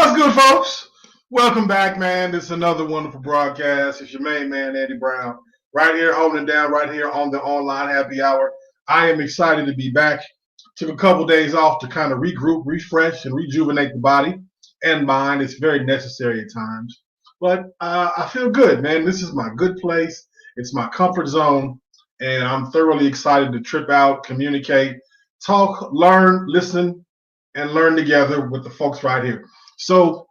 What's good, folks? Welcome back, man. This is another wonderful broadcast. It's your main man, Andy Brown, right here holding it down, right here on the online happy hour. I am excited to be back. Took a couple days off to kind of regroup, refresh, and rejuvenate the body and mind. It's very necessary at times. But I feel good, man. This is my good place. It's my comfort zone. And I'm thoroughly excited to trip out, communicate, talk, learn, listen, and learn together with the folks right here. So,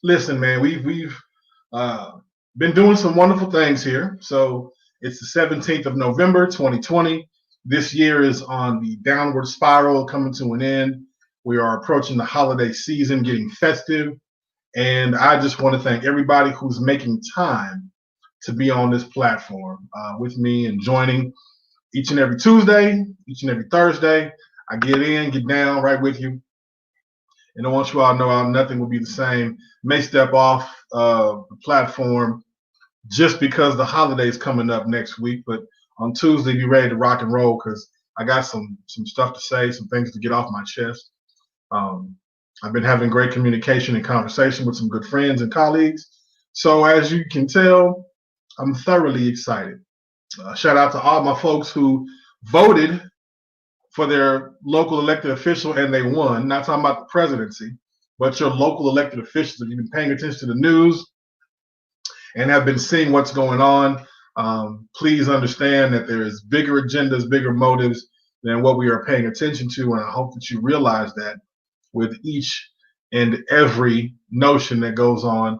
listen, man, we've been doing some wonderful things here. So it's the 17th of November, 2020. This year is on the downward spiral, coming to an end. We are approaching the holiday season, getting festive, and I just want to thank everybody who's making time to be on this platform with me and joining each and every Tuesday, each and every Thursday. I get in, get down right with you. And I want you all to know nothing will be the same. May step off the platform just because the holiday's coming up next week. But on Tuesday, be ready to rock and roll because I got some stuff to say, some things to get off my chest. I've been having great communication and conversation with some good friends and colleagues. So as you can tell, I'm thoroughly excited. Shout out to all my folks who voted for their local elected official and they won. Not talking about the presidency, but your local elected officials. If you've been paying attention to the news and have been seeing what's going on, please understand that there is bigger agendas, bigger motives than what we are paying attention to. And I hope that you realize that with each and every notion that goes on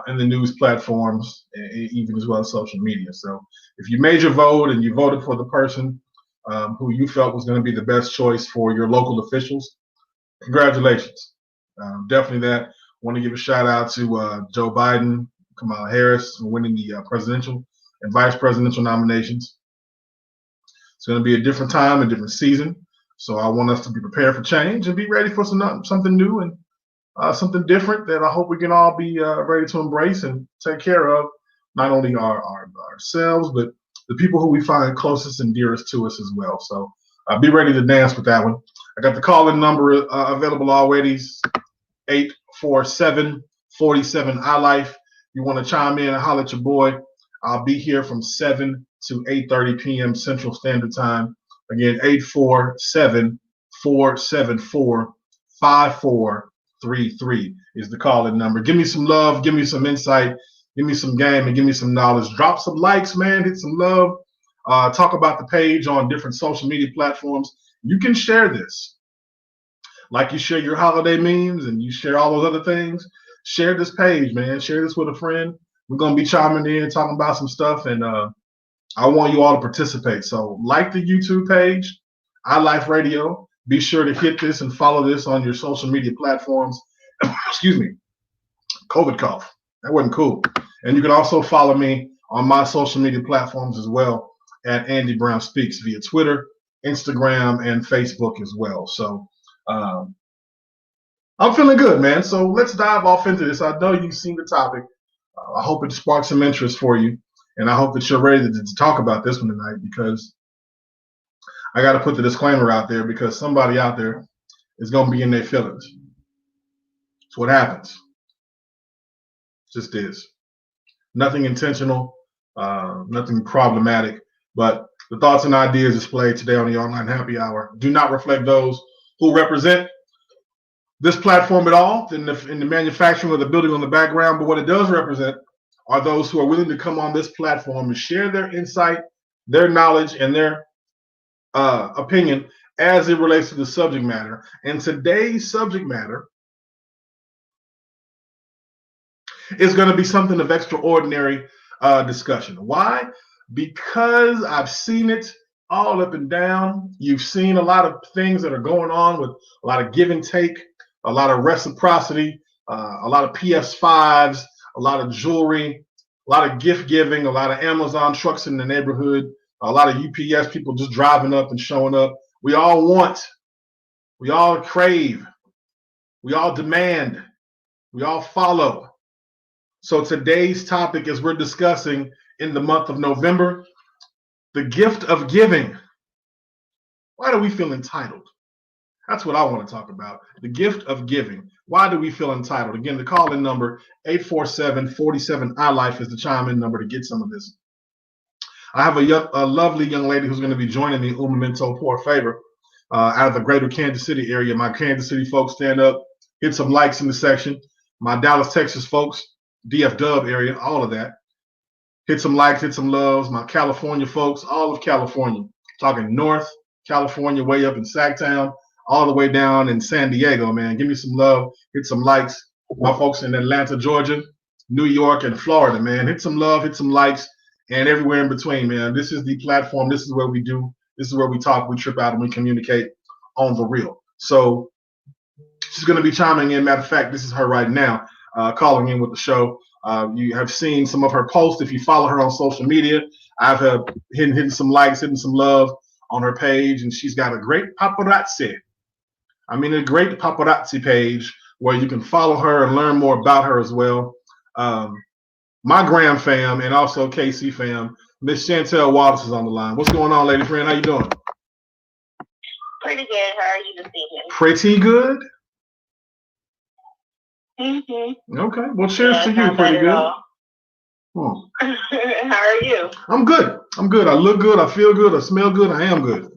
in the news platforms, even as well as social media. So if you made your vote and you voted for the person who you felt was going to be the best choice for your local officials, congratulations. Definitely that. Want to give a shout out to Joe Biden, Kamala Harris, for winning the presidential and vice presidential nominations. It's going to be a different time, a different season. So I want us to be prepared for change and be ready for something new and something different that I hope we can all be ready to embrace and take care of, not only ourselves, but the people who we find closest and dearest to us as well. So be ready to dance with that one. I got the call-in number available already, 847-47-ILIFE. You want to chime in and holler at your boy, I'll be here from 7 to 8:30 p.m. Central Standard Time. Again, 847-474-5433 is the call-in number. Give me some love, give me some insight, give me some game, and give me some knowledge. Drop some likes, man. Hit some love. Talk about the page on different social media platforms. You can share this. Like you share your holiday memes and you share all those other things. Share this page, man. Share this with a friend. We're going to be chiming in, talking about some stuff, and I want you all to participate. So like the YouTube page, iLife Radio. Be sure to hit this and follow this on your social media platforms. Excuse me. COVID cough. That wasn't cool. And you can also follow me on my social media platforms as well at Andy Brown Speaks via Twitter, Instagram, and Facebook as well. So I'm feeling good, man. So let's dive off into this. I know you've seen the topic. I hope it sparks some interest for you. And I hope that you're ready to talk about this one tonight because I got to put the disclaimer out there because somebody out there is going to be in their feelings. It's what happens. It just is. Nothing intentional, nothing problematic, but the thoughts and ideas displayed today on the online happy hour do not reflect those who represent this platform at all in the manufacturing of the building on the background, but what it does represent are those who are willing to come on this platform and share their insight, their knowledge, and their opinion as it relates to the subject matter. And today's subject matter is going to be something of extraordinary discussion. Why? Because I've seen it all up and down. You've seen a lot of things that are going on with a lot of give and take, a lot of reciprocity, a lot of PS5s, a lot of jewelry, a lot of gift giving, a lot of Amazon trucks in the neighborhood, a lot of UPS people just driving up and showing up. We all want, we all crave, we all demand, we all follow. So today's topic, as we're discussing in the month of November, the gift of giving. Why do we feel entitled? That's what I want to talk about. The gift of giving. Why do we feel entitled? Again, the call-in number 847-47-ILIFE is the chime-in number to get some of this. I have a lovely young lady who's going to be joining me, Un Momento Por Favor, out of the greater Kansas City area. My Kansas City folks, stand up, hit some likes in the section. My Dallas, Texas folks, DF Dub area, all of that. Hit some likes, hit some loves. My California folks, all of California. Talking North California, way up in Sacktown, all the way down in San Diego, man. Give me some love, hit some likes. My folks in Atlanta, Georgia, New York, and Florida, man. Hit some love, hit some likes, and everywhere in between, man. This is the platform. This is where we do. This is where we talk, we trip out, and we communicate on the real. So she's going to be chiming in. Matter of fact, this is her right now, calling in with the show. You have seen some of her posts. If you follow her on social media, I've hitting some likes, hitting some love on her page, and she's got a great paparazzi. I mean, a great paparazzi page where you can follow her and learn more about her as well. My Graham fam and also KC fam, Miss Chantell WALLIS is on the line. What's going on, lady friend? How you doing? Pretty good. How are you this evening? Pretty good. Mm-hmm. Okay. Well, cheers to you. Pretty good. How are you? I'm good. I'm good. I look good. I feel good. I smell good. I am good.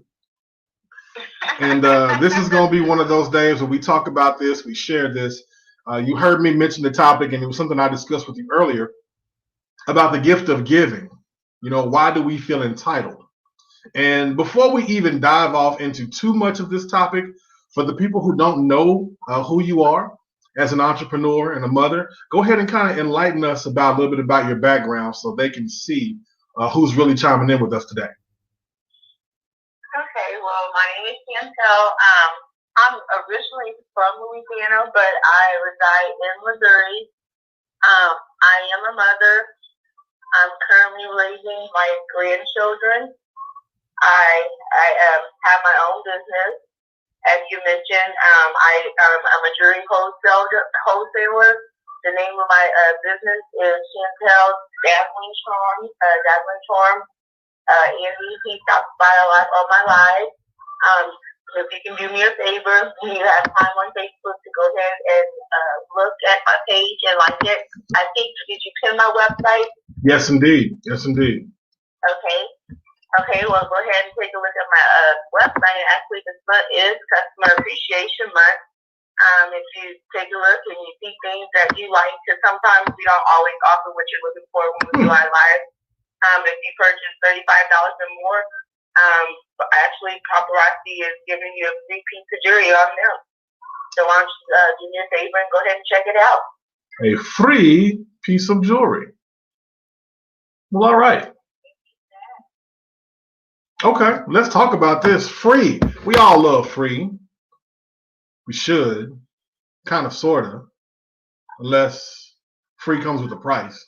And this is going to be one of those days where we talk about this. We share this. You heard me mention the topic, and it was something I discussed with you earlier about the gift of giving. You know, why do we feel entitled? And before we even dive off into too much of this topic, for the people who don't know who you are as an entrepreneur and a mother, go ahead and kind of enlighten us about a little bit about your background so they can see who's really chiming in with us today. Okay, well, my name is Chantell. I'm originally from Louisiana, but I reside in Missouri. I am a mother. I'm currently raising my grandchildren. I have my own business. As you mentioned, I'm a jewelry wholesaler. The name of my business is Chantell Dazzling Charm. Andy, he stops by a lot on my live. If you can do me a favor, when you have time on Facebook to go ahead and look at my page and like it. I think, did you pin my website? Yes, indeed. Yes, indeed. Okay, well, go ahead and take a look at my website. Actually, this month is Customer Appreciation Month. If you take a look and you see things that you like, because sometimes we don't always offer what you're looking for when we do our live. If you purchase $35 or more, actually, paparazzi is giving you a free piece of jewelry on them. So why don't you do me a favor and go ahead and check it out. A free piece of jewelry. Well, all right. Okay, let's talk about this. Free. We all love free. We should. Kind of, sort of. Unless free comes with a price.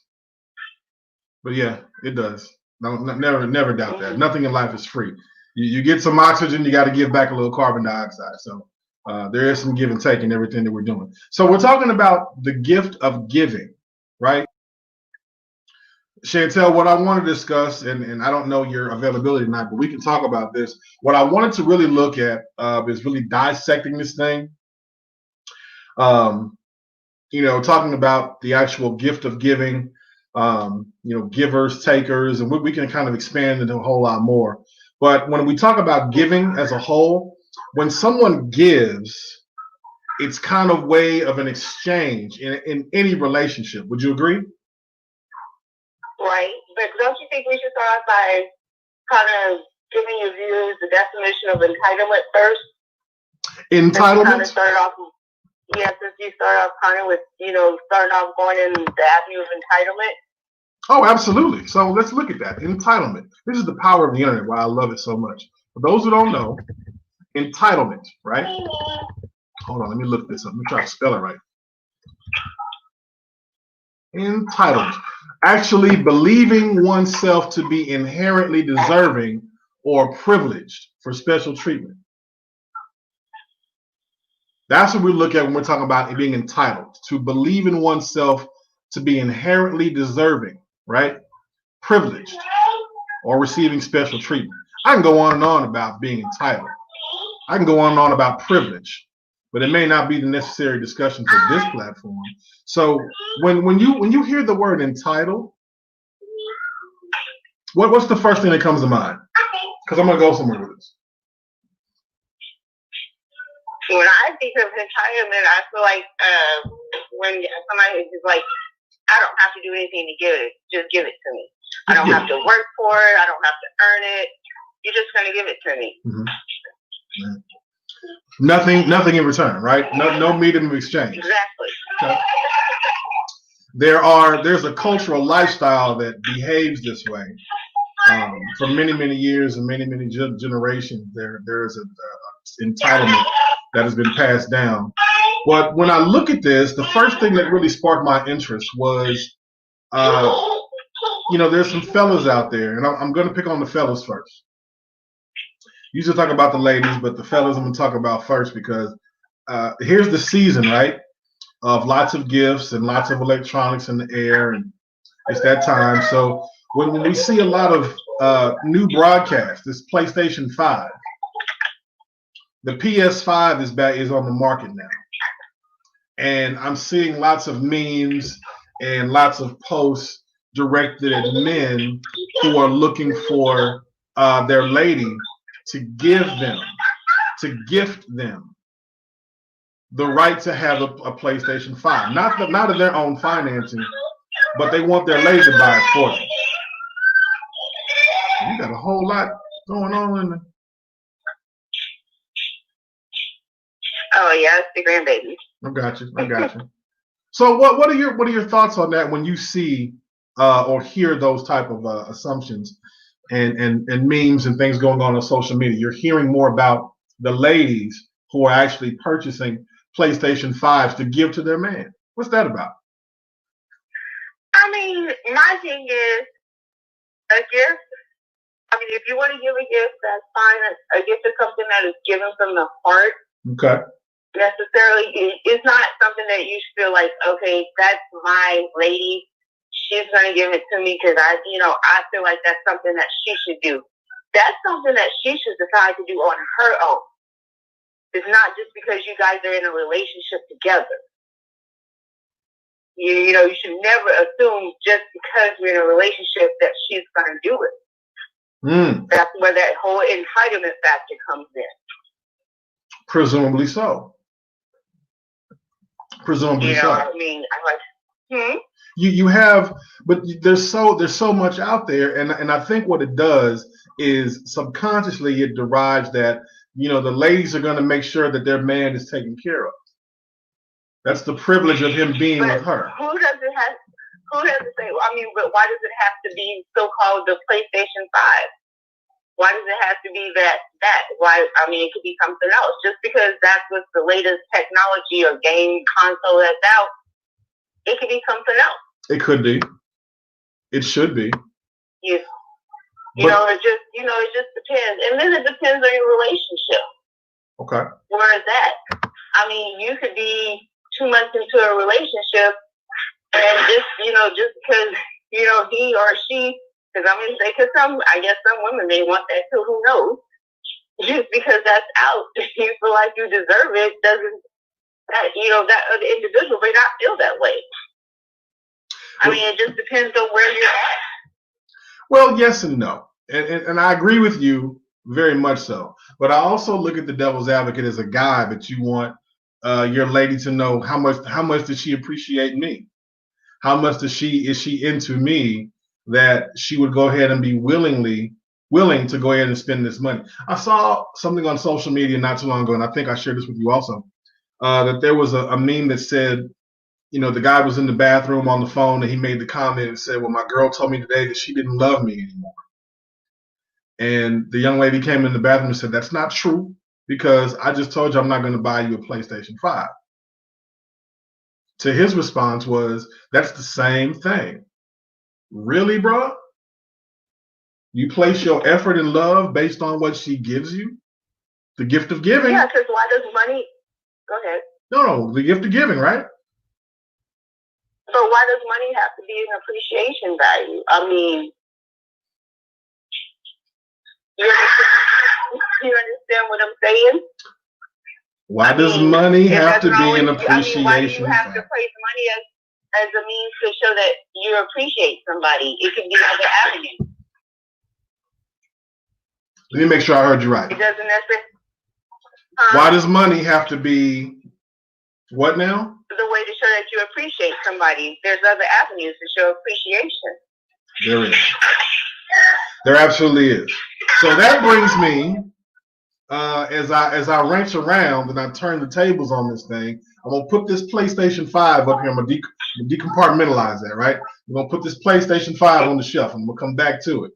But yeah, it does. Never doubt that. Nothing in life is free. You get some oxygen, you got to give back a little carbon dioxide. So there is some give and take in everything that we're doing. So we're talking about the gift of giving, right? Chantell, what I want to discuss, and I don't know your availability tonight, but we can talk about this. What I wanted to really look at is really dissecting this thing. Talking about the actual gift of giving, givers, takers, and we can kind of expand into a whole lot more. But when we talk about giving as a whole, when someone gives, it's kind of way of an exchange in any relationship. Would you agree? Right, but don't you think we should start by kind of giving your viewers the definition of entitlement first? Entitlement? Kind of start off, since you start off kind of with, starting off going in the avenue of entitlement. Oh, absolutely. So let's look at that. Entitlement. This is the power of the internet, why I love it so much. For those who don't know, entitlement, right? Hold on, let me look this up. Let me try to spell it right. Entitled. Actually believing oneself to be inherently deserving or privileged for special treatment. That's what we look at when we're talking about being entitled, to believe in oneself to be inherently deserving, right? Privileged or receiving special treatment. I can go on and on about being entitled. I can go on and on about privilege, but it may not be the necessary discussion for this platform. So when you hear the word entitled, what's the first thing that comes to mind? Because I'm gonna go somewhere with this. When I think of entitlement, I feel like when somebody is like, I don't have to do anything to give it. Just give it to me. I don't have to work for it. I don't have to earn it. You're just going to give it to me. Mm-hmm. Nothing in return, right? No medium of exchange. Exactly. Okay. There's a cultural lifestyle that behaves this way. For many years and many generations, there is a entitlement that has been passed down. But when I look at this, the first thing that really sparked my interest was, there's some fellas out there, and I'm going to pick on the fellas first. Usually talk about the ladies, but the fellas I'm going to talk about first because here's the season, right, of lots of gifts and lots of electronics in the air, and it's that time. So when we see a lot of new broadcasts, this PlayStation 5, the PS5 is on the market now. And I'm seeing lots of memes and lots of posts directed at men who are looking for their lady to gift them the right to have a PlayStation 5. Not of their own financing, but they want their lady to buy it for them. You got a whole lot going on in there. Oh yeah, it's the grandbaby. I got you. So what are your thoughts on that when you see or hear those type of assumptions and memes and things going on social media? You're hearing more about the ladies who are actually purchasing PlayStation 5s to give to their man. What's that about? I mean, my thing is a gift. I mean, if you want to give a gift, that's fine. A gift is something that is given from the heart. Okay. Necessarily, it's not something that you feel like, okay, that's my lady. She's gonna give it to me because I feel like that's something that she should do. That's something that she should decide to do on her own. It's not just because you guys are in a relationship together. You should never assume just because we're in a relationship that she's gonna do it. That's where that whole entitlement factor comes in. Presumably so. I mean, I'm like, You have, but there's so much out there, and I think what it does is subconsciously it derives that the ladies are going to make sure that their man is taken care of. That's the privilege of him being with her. Who does it say? I mean, but why does it have to be so-called the PlayStation 5? Why does it have to be that? Why? I mean, it could be something else. Just because that's what's the latest technology or game console that's out, it could be something else. It could be. It should be. It just depends. And then it depends on your relationship. Okay. Where is that? I mean, you could be 2 months into a relationship and just because, he or she, because I'm going to say, I guess some women may want that too, who knows? Just because that's out, you feel like you deserve it, that other individual may not feel that way. I mean, it just depends on where you're at. Well, yes and no. And I agree with you very much so. But I also look at the devil's advocate as a guy that you want your lady to know how much does she appreciate me? How much is she into me that she would go ahead and be willing to go ahead and spend this money? I saw something on social media not too long ago, and I think I shared this with you also, that there was a meme that said, the guy was in the bathroom on the phone and he made the comment and said, well, my girl told me today that she didn't love me anymore. And the young lady came in the bathroom and said, that's not true because I just told you I'm not going to buy you a PlayStation 5. To his response was, that's the same thing. Really, bro? You place your effort and love based on what she gives you? The gift of giving. Yeah, because why does money... Go ahead. No, the gift of giving, right? So why does money have to be an appreciation value? I mean, You understand what I'm saying? Why does money have to be an appreciation? Why do you have to place money as a means to show that you appreciate somebody? It can be other avenues. Let me make sure I heard you right. It doesn't necessarily. Why does money have to be what now? The way to show that you appreciate somebody. There's other avenues to show appreciation. There is. There absolutely is. So that brings me, as I wrench around and I turn the tables on this thing, I'm gonna put this PlayStation 5 up here. I'm gonna decompartmentalize that, right? I'm gonna put this PlayStation 5 on the shelf. I'm gonna come back to it.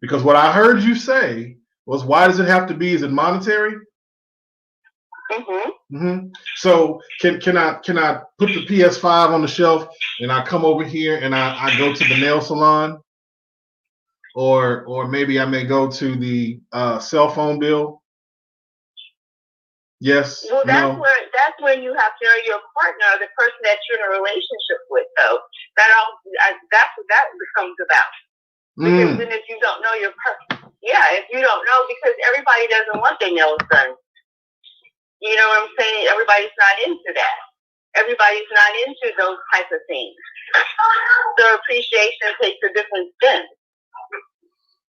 Because what I heard you say was, why does it have to be? Is it monetary? So can I put the PS5 on the shelf and I come over here and I go to the nail salon, or maybe I may go to the cell phone bill? Yes. Well, that's where you have to know your partner, the person that you're in a relationship with, though. That's what that becomes about. Because then if you don't know your person, if you don't know, because everybody doesn't want their nails done. You know what I'm saying? Everybody's not into that. Everybody's not into those types of things. So appreciation takes a different spin.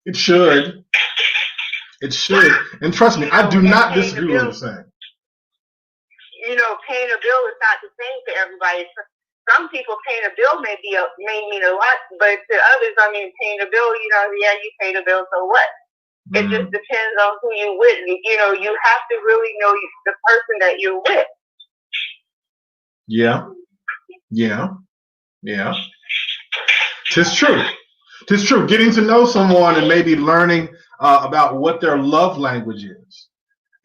It should. It should. And trust me, I do not disagree with what you're saying. You know, paying a bill is not the same for everybody. Some people paying a bill may mean a lot, but to others, I mean, paying a bill, you pay the bill, so what? It just depends on who you're with. You know, you have to really know the person that you're with. Yeah. Tis true. Getting to know someone and maybe learning about what their love language is.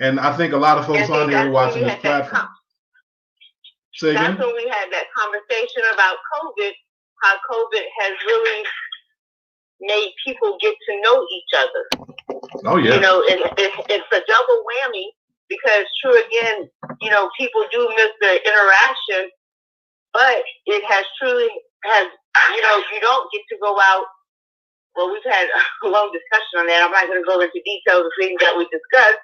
And I think a lot of folks on here watching this platform. That's when we had that conversation about COVID, how COVID has really made people get to know each other. Oh, yeah. You know, it's a double whammy because, true, again, people do miss the interaction, but it has truly, you don't get to go out. Well, we've had a long discussion on that. I'm not going to go into details of things that we discussed,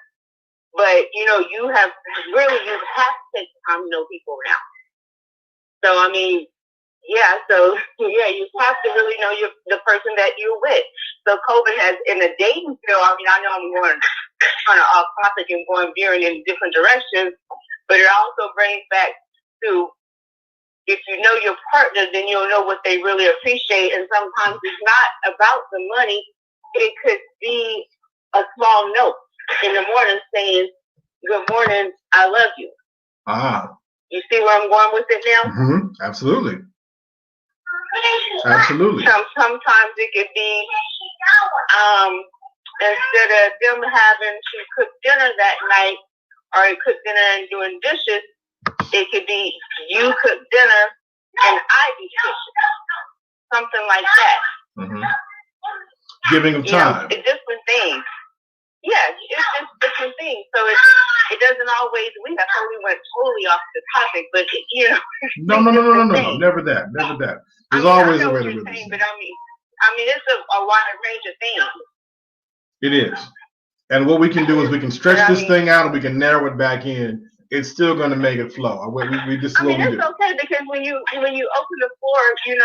but, you have to take time to know people now. So, I mean, you have to really know the person that you're with. So COVID has, in the dating field, I mean, I know I'm going kind of off topic and veering in different directions, but it also brings back to, if you know your partner, then you'll know what they really appreciate. And sometimes it's not about the money. It could be a small note in the morning saying, "Good morning, I love you." You see where I'm going with it now? Absolutely. Sometimes it could be instead of them having to cook dinner that night or cook dinner and doing dishes, it could be you cook dinner and I do dishes. Something like that. Giving them time. It's different things. Yeah, it's just different things. So it doesn't always. We went totally off the topic, but No. Never that. There's always a way to do this. But I mean, it's a wide range of things. It is, and what we can do is we can stretch this thing out and we can narrow it back in. It's still going to make it flow. It's okay because when you open the floor, you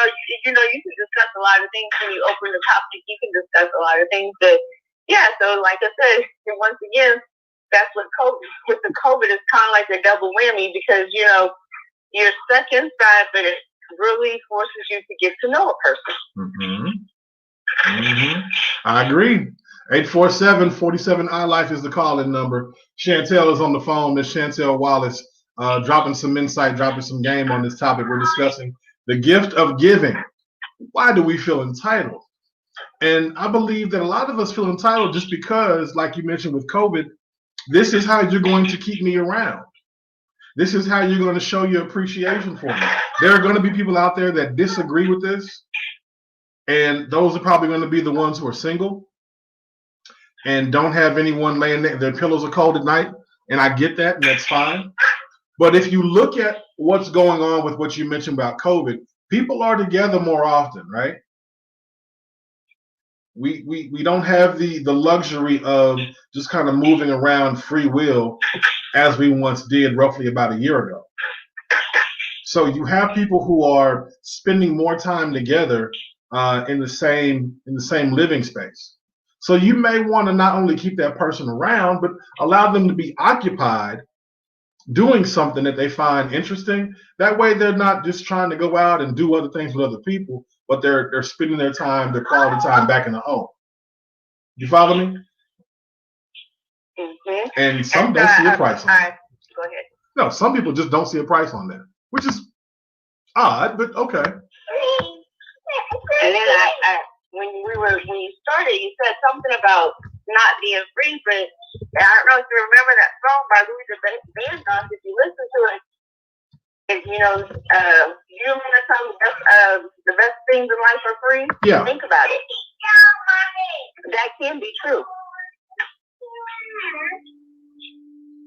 can discuss a lot of things. When you open the topic, you can discuss a lot of things. But yeah, so like I said, once again, that's what with the COVID is kind of like a double whammy because you're stuck inside, but it really forces you to get to know a person. I agree. 847-47 iLife is the call-in number. Chantell is on the phone. Miss Chantell WALLIS, dropping some insight, dropping some game on this topic. We're discussing the gift of giving. Why do we feel entitled? And I believe that a lot of us feel entitled just because, like you mentioned with COVID, this is how you're going to keep me around. This is how you're going to show your appreciation for me. There are going to be people out there that disagree with this, and those are probably going to be the ones who are single and don't have anyone laying there. Their pillows are cold at night, and I get that, and that's fine. But if you look at what's going on with what you mentioned about COVID, people are together more often, right? We don't have the luxury of just kind of moving around free will as we once did roughly about a year ago. So you have people who are spending more time together in the same living space. So you may want to not only keep that person around, but allow them to be occupied doing something that they find interesting. That way they're not just trying to go out and do other things with other people, but they're spending their quality time back in the home. You follow me? Mm-hmm. And some don't see a price on that. Go ahead. No, some people just don't see a price on that, which is odd, but okay. And then when you started, you said something about not being free, but I don't know if you remember that song by Louis the Vandross. If you listen to it, if you want to tell the best things in life are free, yeah. Think about it. That can be true.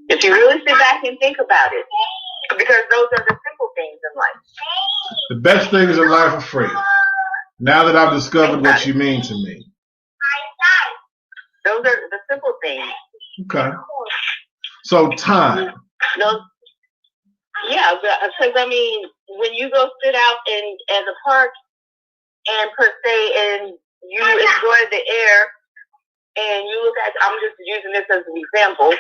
If you really sit back and think about it, because those are the simple things in life. The best things in life are free. Now that I've discovered what you mean to me. Those are the simple things. Okay. So time. Yeah, because I mean, when you go sit out in the park and per se, and you enjoy the air, and you look at, I'm just using this as an example,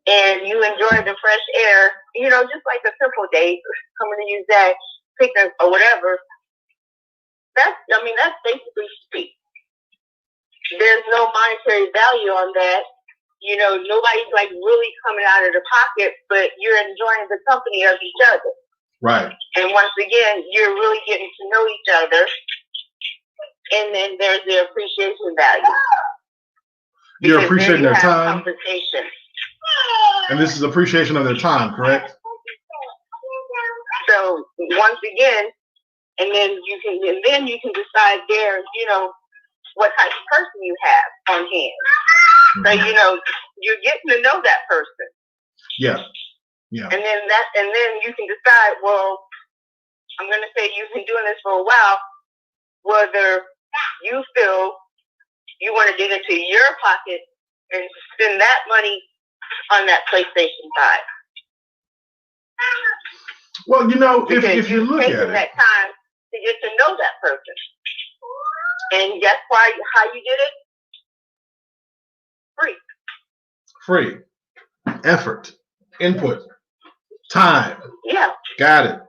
and you enjoy the fresh air, just like a simple day, coming to use that picnic or whatever. That's basically free. There's no monetary value on that. Nobody's like really coming out of the pocket, but you're enjoying the company of each other. Right. And once again, you're really getting to know each other. And then there's the appreciation value. You're appreciating their time. Conversation. And this is appreciation of their time, correct? So once again, and then you can decide there, what type of person you have on hand. So you're getting to know that person. Yeah. Yeah. And then you can decide, well, I'm going to say you've been doing this for a while, whether you feel you want to dig into your pocket and spend that money on that PlayStation 5. Well, if you look at it, that time to get to know that person. And guess how you did it? Free. Free. Effort. Input. Time. Yeah. Got it.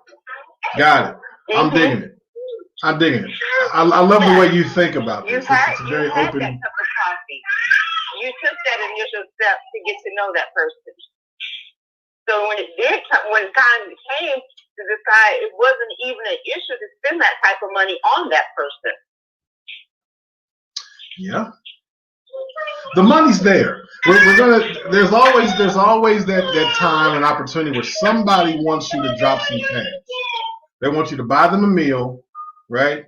I'm digging it. I love the way you think about this. It's very open. That cup of coffee. You took that initial step to get to know that person. So when time came to decide, it wasn't even an issue to spend that type of money on that person. Yeah. The money's there. There's always that time and opportunity where somebody wants you to drop some cash. They want you to buy them a meal, right?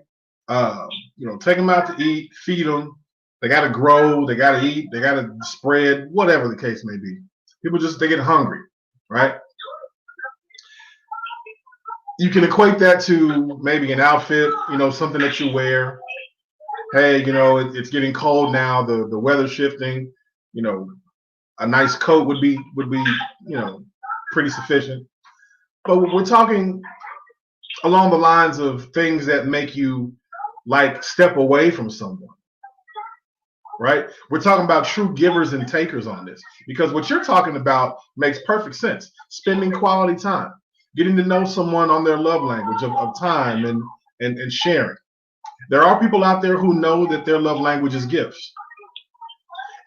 Take them out to eat, feed them. They got to grow, they got to eat, they got to spread, whatever the case may be. People they get hungry, right? You can equate that to maybe an outfit, something that you wear. Hey, it's getting cold now. The weather's shifting. A nice coat would be pretty sufficient. But we're talking along the lines of things that make you like step away from someone, right? We're talking about true givers and takers on this, because what you're talking about makes perfect sense. Spending quality time, getting to know someone on their love language of time and sharing. There are people out there who know that their love language is gifts.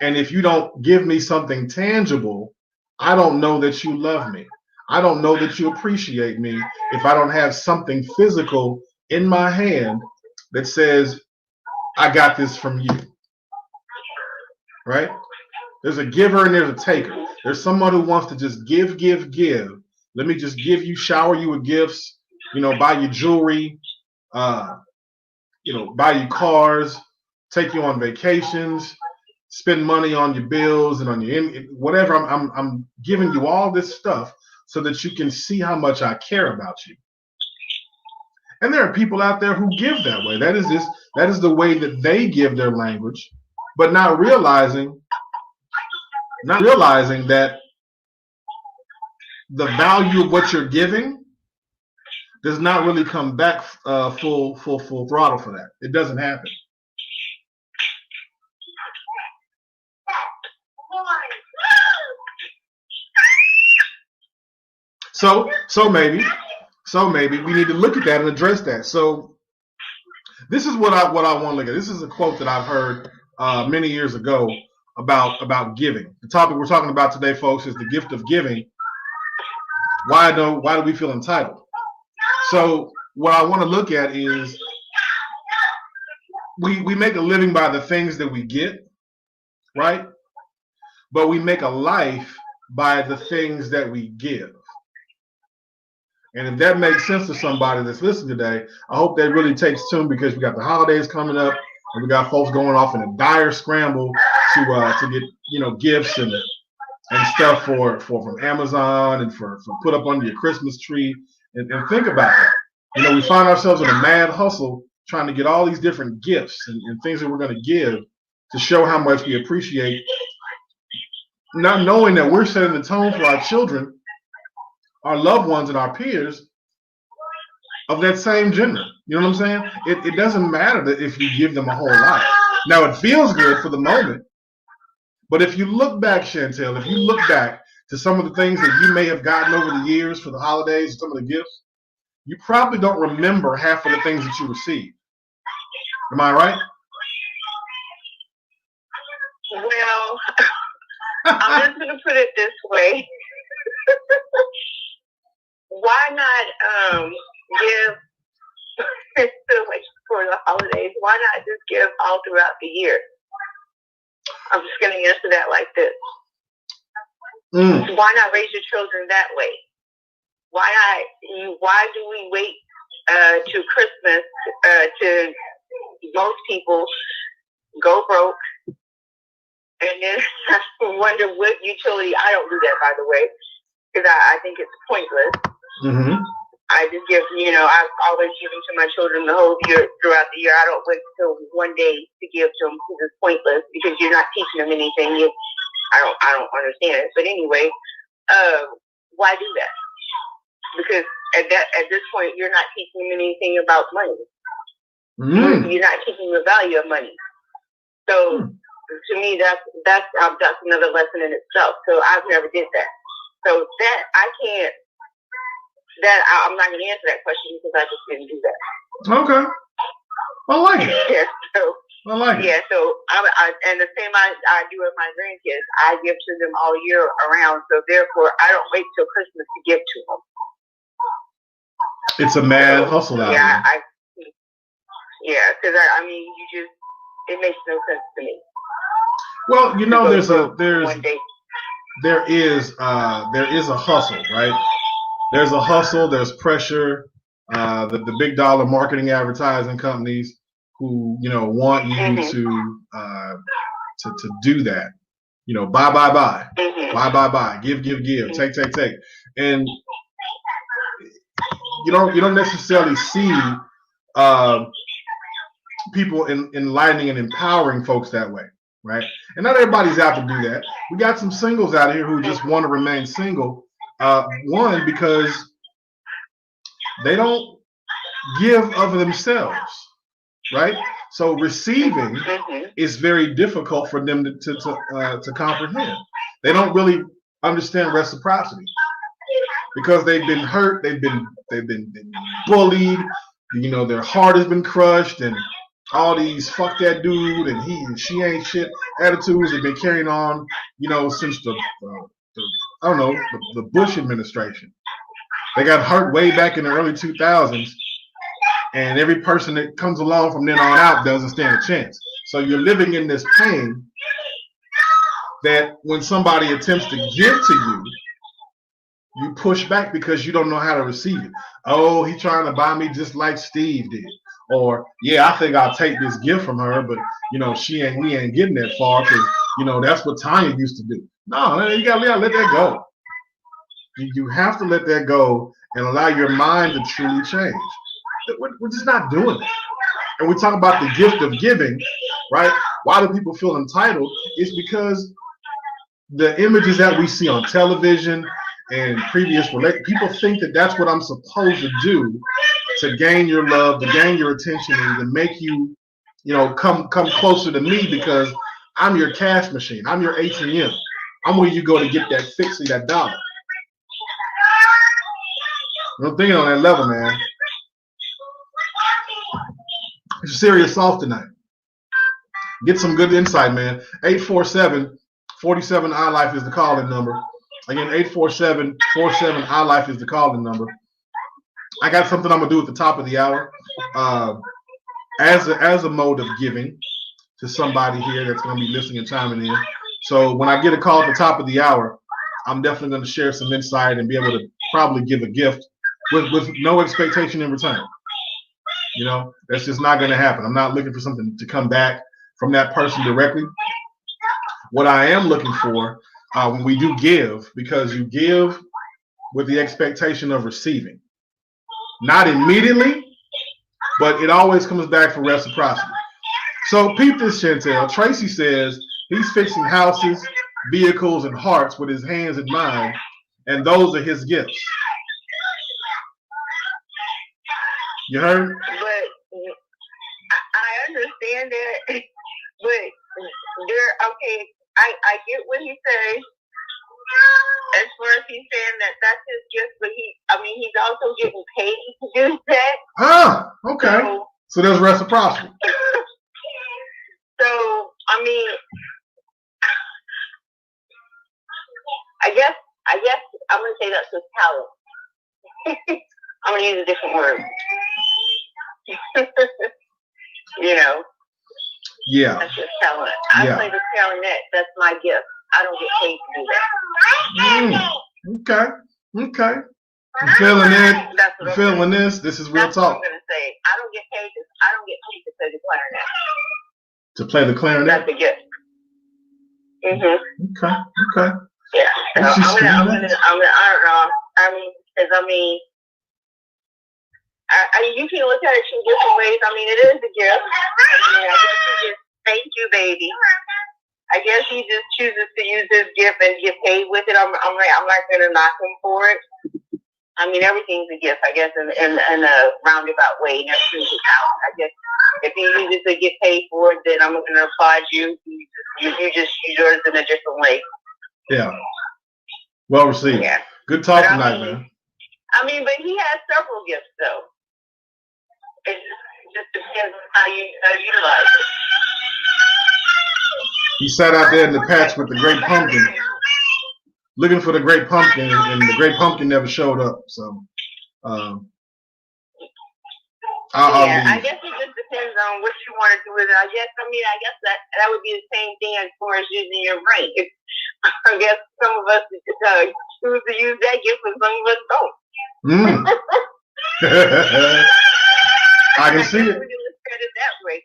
And if you don't give me something tangible, I don't know that you love me. I don't know that you appreciate me if I don't have something physical in my hand that says, I got this from you. Right? There's a giver and there's a taker. There's someone who wants to just give. Let me just shower you with gifts, buy you jewelry, buy you cars, take you on vacations, spend money on your bills and on your whatever. I'm giving you all this stuff so that you can see how much I care about you. And there are people out there who give that way. That is the way that they give their language, but not realizing that the value of what you're giving does not really come back full throttle for that. It doesn't happen. So maybe we need to look at that and address that. So this is what I want to look at. This is a quote that I've heard many years ago about giving. The topic we're talking about today, folks, is the gift of giving. Why do we feel entitled? So what I want to look at is we make a living by the things that we get, right? But we make a life by the things that we give. And if that makes sense to somebody that's listening today, I hope that really takes tune, because we got the holidays coming up and we got folks going off in a dire scramble to get gifts and stuff from Amazon and for put up under your Christmas tree. And think about that. We find ourselves in a mad hustle trying to get all these different gifts and things that we're going to give to show how much we appreciate, not knowing that we're setting the tone for our children, our loved ones, and our peers of that same gender. You know what I'm saying? It doesn't matter that if you give them a whole lot. Now, it feels good for the moment, but if you look back, Chantell, if you look back to some of the things that you may have gotten over the years for the holidays, some of the gifts, you probably don't remember half of the things that you received. Am I right? Well, I'm just going to put it this way. Why not give for the holidays? Why not just give all throughout the year? I'm just going to answer that like this. Why not raise your children that way? Why do we wait to Christmas to most people go broke and then wonder what utility? I don't do that, by the way, because I think it's pointless. Mm-hmm. I just give, I've always given to my children the whole year, throughout the year. I don't wait till one day to give to them because it's pointless, because you're not teaching them anything. I don't understand it. But anyway, why do that? Because at this point, you're not teaching them anything about money. You're not teaching them the value of money. So to me, that's another lesson in itself. So I've never did that. So that I can't. I'm not going to answer that question because I just didn't do that. Okay, I like it. Yeah, so I like it. Yeah, so and the same I do with my grandkids. I give to them all year around. So therefore, I don't wait till Christmas to give to them. It's a mad hustle out there. Yeah, because it makes no sense to me. Well, there is a hustle, right? There's a hustle. There's pressure. The big dollar marketing advertising companies who want you to do that. Buy, buy, give, take, and you don't necessarily see people enlightening and empowering folks that way, right? And not everybody's out to do that. We got some singles out here who just want to remain single. One, because they don't give of themselves, right? So receiving is very difficult for them to comprehend. They don't really understand reciprocity because they've been hurt, they've been bullied, their heart has been crushed, and all these fuck that dude and he and she ain't shit attitudes have been carrying on, since the Bush administration. They got hurt way back in the early 2000s, and every person that comes along from then on out doesn't stand a chance. So you're living in this pain that when somebody attempts to give to you, you push back because you don't know how to receive it. Oh, he's trying to buy me just like Steve did. Or, yeah, I think I'll take this gift from her, but, we ain't getting that far because, that's what Tanya used to do. No, you gotta let that go. You have to let that go and allow your mind to truly change. We're just not doing it. And we talk about the gift of giving, right? Why do people feel entitled? It's because the images that we see on television and previous people think that that's what I'm supposed to do to gain your love, to gain your attention, and to make you, come closer to me because I'm your cash machine. I'm your ATM. I'm where you go to get that fix of that dollar. I'm thinking on that level, man. It's serious off tonight. Get some good insight, man. 847-47 iLife is the calling number. Again, 847-47 iLife is the calling number. I got something I'm gonna do at the top of the hour, as a mode of giving to somebody here that's gonna be listening and chiming in. So when I get a call at the top of the hour, I'm definitely gonna share some insight and be able to probably give a gift with no expectation in return. That's just not gonna happen. I'm not looking for something to come back from that person directly. What I am looking for when we do give, because you give with the expectation of receiving. Not immediately, but it always comes back for reciprocity. So peep this, Chantell. Tracy says he's fixing houses, vehicles, and hearts with his hands and mind, and those are his gifts. You heard? But I understand that, but okay, I get what he says. As far as he's saying that's his gift, but he's also getting paid to do that. Ah, okay. So there's reciprocity. So, I guess I'm gonna say that's his talent. I'm gonna use a different word. Yeah. That's his talent. I play the clarinet. That's my gift. I don't get paid to do that. Okay. You feeling it? You feeling this? This is real talk. That's talk. what I'm gonna say. I don't get paid to play the clarinet. To play the clarinet? That's a gift. Okay. Yeah. So I don't know. You can look at it two different ways. It is a gift. I guess he just, thank you, baby. I guess he just chooses to use his gift and get paid with it. I'm not gonna knock him for it. Everything's a gift, I guess, in a roundabout way. And everything's a talent. I guess if he uses to get paid for it, then I'm gonna applaud you. You just use yours in a different way. Yeah. Well received. Yeah. Good talk tonight, man. But he has several gifts, though. It just depends on how you utilize it. He sat out there in the patch with the great pumpkin, looking for the great pumpkin, and the great pumpkin never showed up. So, I guess it just depends on what you want to do with it. I guess that would be the same thing as far as using your brain. I guess some of us choose to use that gift, and some of us don't. I can see it. We can look at it that way.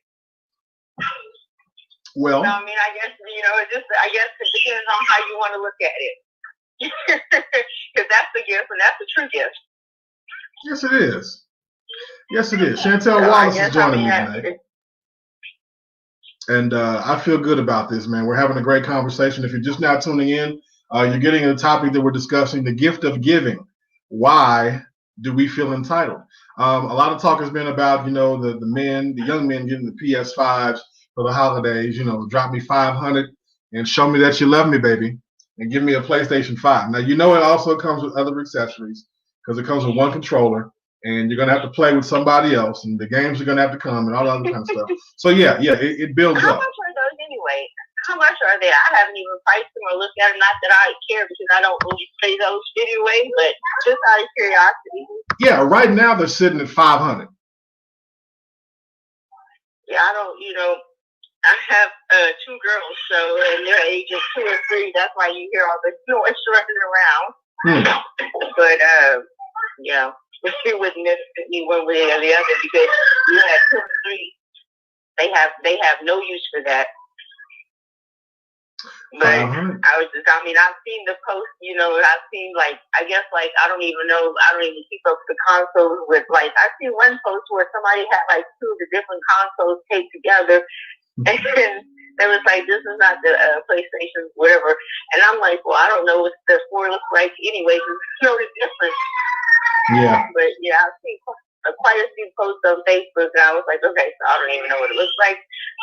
Well, so, I guess it depends on how you want to look at it. Because that's the gift, and that's the true gift. Yes, it is. Chantell Wallis is joining me tonight. And I feel good about this, man. We're having a great conversation. If you're just now tuning in, you're getting a topic that we're discussing, the gift of giving. Why do we feel entitled? A lot of talk has been about, the young men getting the PS5s for the holidays, drop me $500 and show me that you love me, baby, and give me a PlayStation 5. Now, it also comes with other accessories because it comes with one controller, and you're going to have to play with somebody else, and the games are going to have to come and all that other kind of stuff. So, it builds up. How much are those anyway? How much are they? I haven't even priced them or looked at them. Not that I care because I don't really play those anyway, but just out of curiosity. Yeah, right now they're sitting at $500. Yeah, I don't, I have two girls, and they're ages 2 and 3. That's why you hear all the noise running around. But it wouldn't miss me one way or the other because you have 2 and 3. They have no use for that. But 500. I've seen the post, I've seen I guess I don't even know, I don't even keep up with the consoles with I see one post where somebody had two of the different consoles taped together, and they was this is not the PlayStation, whatever. And I'm well, I don't know what the 4 looks like anyway, because there's no difference. Yeah. But yeah, I've seen quite a few posts on Facebook, and I was okay, so I don't even know what it looks like,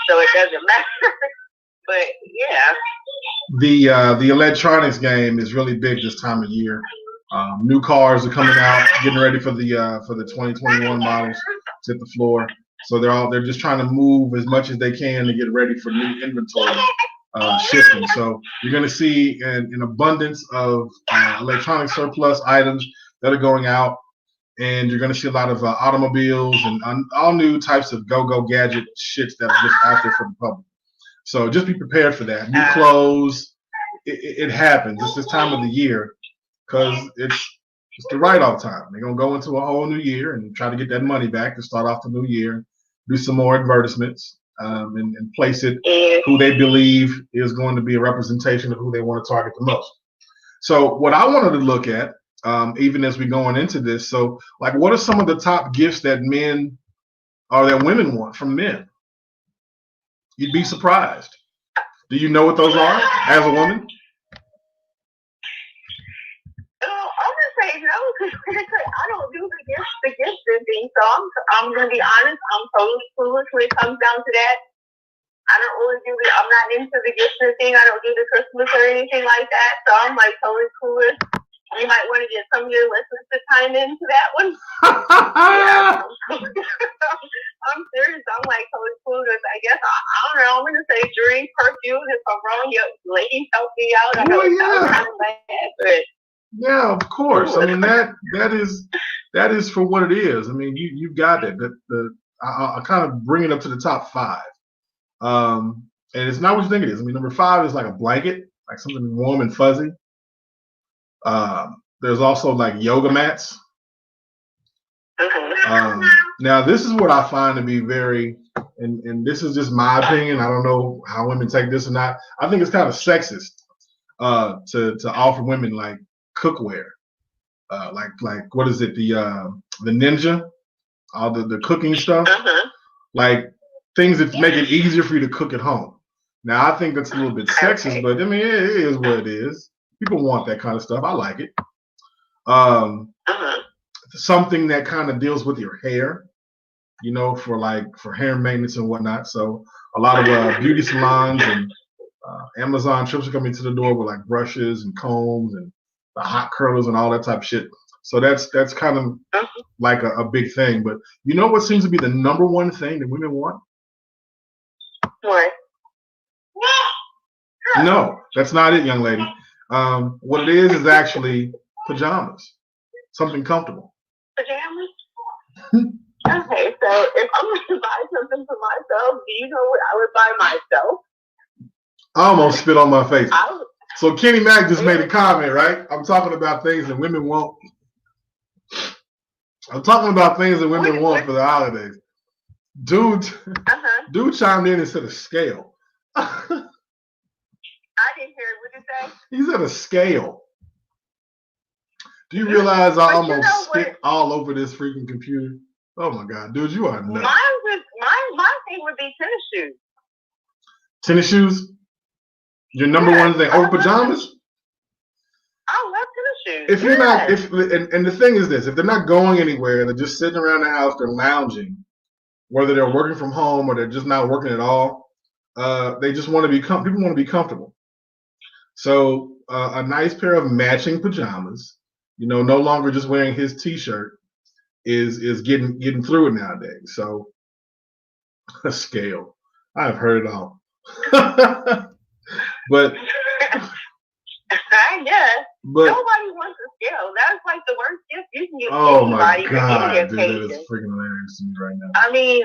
so it doesn't matter. But yeah. The electronics game is really big this time of year. New cars are coming out, getting ready for the 2021 models to hit the floor. So they're just trying to move as much as they can to get ready for new inventory shifting. So you're going to see an abundance of electronic surplus items that are going out, and you're going to see a lot of automobiles and all new types of go-go gadget shits that are just out there for the public. So just be prepared for that. New clothes, it happens. It's this time of the year because it's the write-off time. They're going to go into a whole new year and try to get that money back to start off the new year, do some more advertisements, and place it who they believe is going to be a representation of who they want to target the most. So what I wanted to look at, even as we're going into this, so what are some of the top gifts that men or that women want from men? You'd be surprised. Do you know what those are as a woman? I'm gonna say no, because I don't do the gifts and things. So I'm gonna be honest. I'm totally clueless when it comes down to that. I don't really I'm not into the gifts and thing. I don't do the Christmas or anything like that. So I'm totally clueless. You might want to get some of your listeners to chime into that one. Yeah, I'm serious. I'm totally clueless. I guess I don't know. I'm gonna say drink, perfume. If I'm wrong, ladies help me out. I know it sounds kind of bad, but yeah, of course. I mean that is for what it is. I mean you've got it. I'll kind of bring it up to the top 5. And it's not what you think it is. I mean, number 5 is a blanket, something warm and fuzzy. There's also yoga mats. Now this is what I find to be very, and this is just my opinion. I don't know how women take this or not. I think it's kind of sexist to offer women cookware, what is it, the Ninja, all the cooking stuff, things that make it easier for you to cook at home. Now I think that's a little bit sexist, but I mean it is what it is. People want that kind of stuff. I like it. Something that kind of deals with your hair, for hair maintenance and whatnot. So a lot of beauty salons and Amazon trips are coming to the door with brushes and combs and the hot curlers and all that type of shit. So that's kind of a big thing. But you know what seems to be the number one thing that women want? What? No, that's not it, young lady. What it is actually pajamas, something comfortable. Pajamas? Okay, so if I'm going to buy something for myself, do you know what I would buy myself? I almost spit on my face. So Kenny Mack just made a comment, right? I'm talking about things that women want. I'm talking about things that women want for the holidays. Dude chimed in and said a scale. I didn't hear it. What did you say? He said a scale. Do you realize I almost spit all over this freaking computer? Oh my God, dude, you are nuts. My thing would be tennis shoes. Tennis shoes? Your number one thing over pajamas? I love tennis shoes. If you're not, and the thing is this: if they're not going anywhere, they're just sitting around the house, they're lounging, whether they're working from home or they're just not working at all, they just want to be people want to be comfortable. So a nice pair of matching pajamas, no longer just wearing his T-shirt, is getting through it nowadays. So a scale, I've heard it all. But I guess nobody wants a scale. That's the worst gift you can give my anybody. God, dude, that is freaking hilarious to me right now. I mean,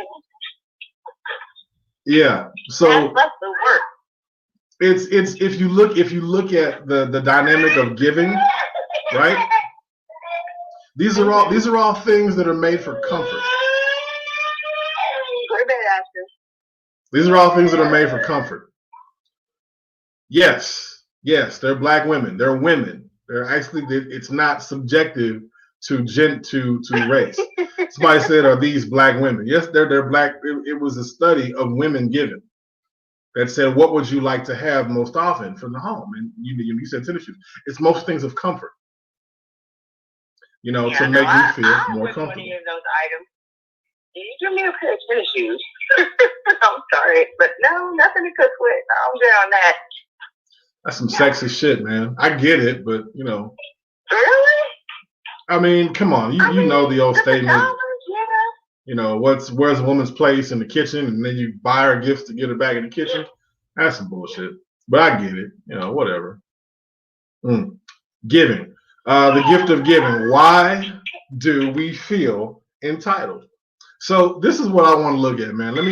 yeah. So that's the worst. It's if you look at the dynamic of giving, right? These are all things that are made for comfort. These are all things that are made for comfort. Yes, they're black women. They're women. They're actually. It's not subjective to race. Somebody said, "Are these black women?" Yes, they're black. It was a study of women giving that said, "What would you like to have most often from the home?" And you said tennis shoes. It's most things of comfort. To make you feel more comfortable. Want to use those items. Can you give me a pair of tennis shoes? I'm sorry, but no, nothing to cook with. I'm good on that. That's some sexy shit, man. I get it, but Really? I mean, come on. You know the old statement. Where's a woman's place in the kitchen, and then you buy her gifts to get her back in the kitchen. That's some bullshit. But I get it. Whatever. Giving. The gift of giving. Why do we feel entitled? So this is what I want to look at, man. Let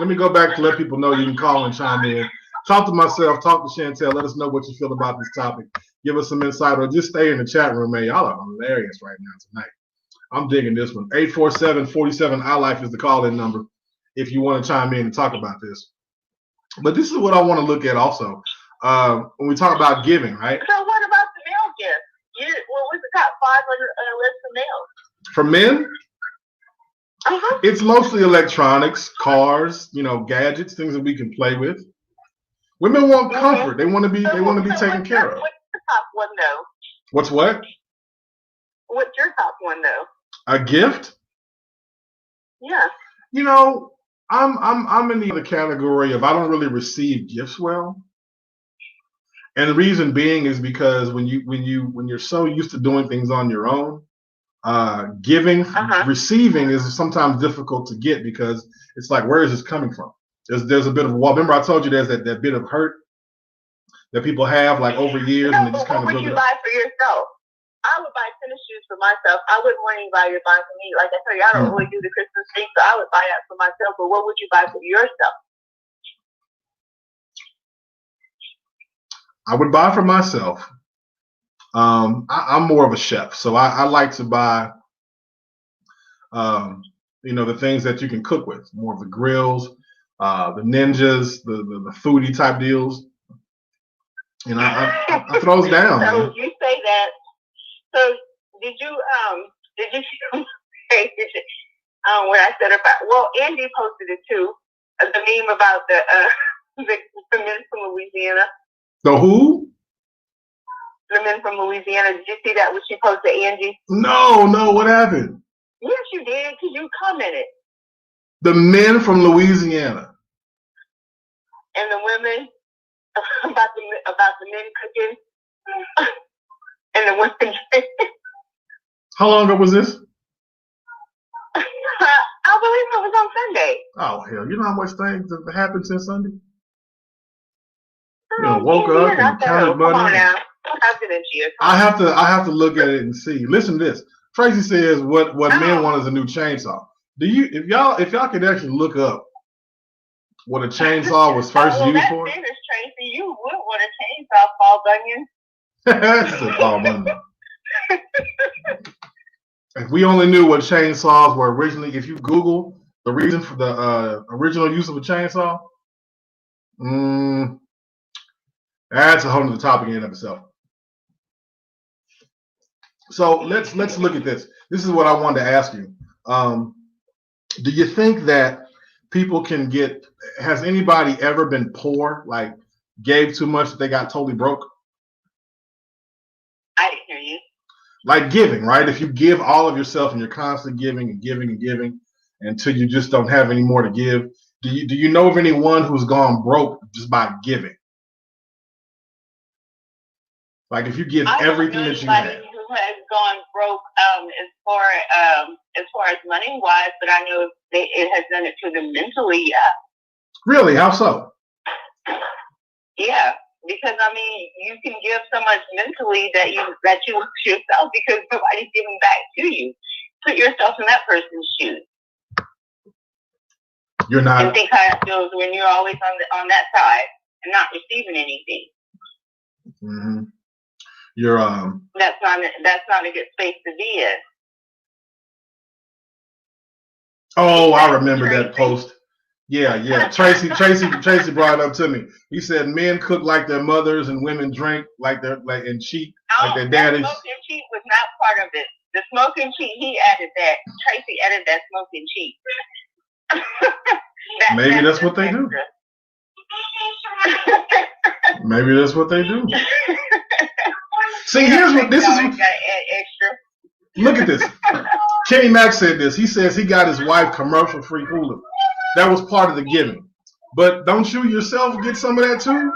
me go back to let people know you can call and chime in. Talk to myself, talk to Chantell. Let us know what you feel about this topic. Give us some insight, or just stay in the chat room, man. Y'all are hilarious right now tonight. I'm digging this one. 847-47-ILIFE is the call-in number if you want to chime in and talk about this. But this is what I want to look at also when we talk about giving, right? So what about the male gift? What was the top 5 on the list for males? For men? It's mostly electronics, cars, gadgets, things that we can play with. Women want comfort. They want to be taken care of. What's the top one though? What's what? What's your top one though? A gift? Yeah. I'm in the other category of I don't really receive gifts well. And the reason being is because when you're so used to doing things on your own, receiving is sometimes difficult to get because it's like, where is this coming from? There's a bit of remember I told you there's that bit of hurt that people have like over years, and they just kind of build it up. What would you buy for yourself? I would buy tennis shoes for myself. I wouldn't want anybody to buy for me. Like I told you, I don't really do the Christmas thing, so I would buy that for myself. But what would you buy for yourself? I would buy for myself. I'm more of a chef, so I like to buy, the things that you can cook with, more of the grills, the ninjas, the foodie type deals. I throw those down. So man. You say that. So did you when I said about Andy posted it too, the meme about the men from Louisiana. The who? The men from Louisiana. Did you see that when she posted, Angie? No, what happened? Yes, you did, because you commented. The men from Louisiana. And the women about the men cooking and the women. How long ago was this? I believe it was on Sunday. Oh hell! You know how much things have happened since Sunday? Woke up and counted money. Come on now. I have to look at it and see. Listen to this. Tracy says what men want is a new chainsaw. If y'all could actually look up what a chainsaw was first used for? Tracy, you would want a chainsaw, Paul Bunyan. That's Paul Bunyan. If we only knew what chainsaws were originally, if you Google the reason for the original use of a chainsaw, that's a whole other topic in and of itself. So let's look at this. This is what I wanted to ask you. Do you think that people can get? Has anybody ever been poor, like gave too much that they got totally broke? I didn't hear you. Like giving, right? If you give all of yourself and you're constantly giving and giving and giving until you just don't have any more to give. Do you know of anyone who's gone broke just by giving? Like if you give everything that you have. Who has gone broke as far as money wise, but I know it has done it to them mentally. Yeah. Really? How so? Yeah, because I mean, you can give so much mentally that you lose yourself because nobody's giving back to you. Put yourself in that person's shoes. You're not. And think how it feels when you're always on that side and not receiving anything. Mm-hmm. You're That's not a good space to be in. Oh, I remember that post. Yeah. Tracy brought it up to me. He said men cook like their mothers and women drink like and cheat like their daddies. Smoke and cheat was not part of it. The smoke and cheat, he added that. Tracy added that smoke and cheat. Maybe that's what they do. Maybe that's what they do. See, here's what this is. Extra. Look at this. Kenny Mack said this. He says he got his wife commercial-free Hulu. That was part of the giving. But don't you yourself get some of that too?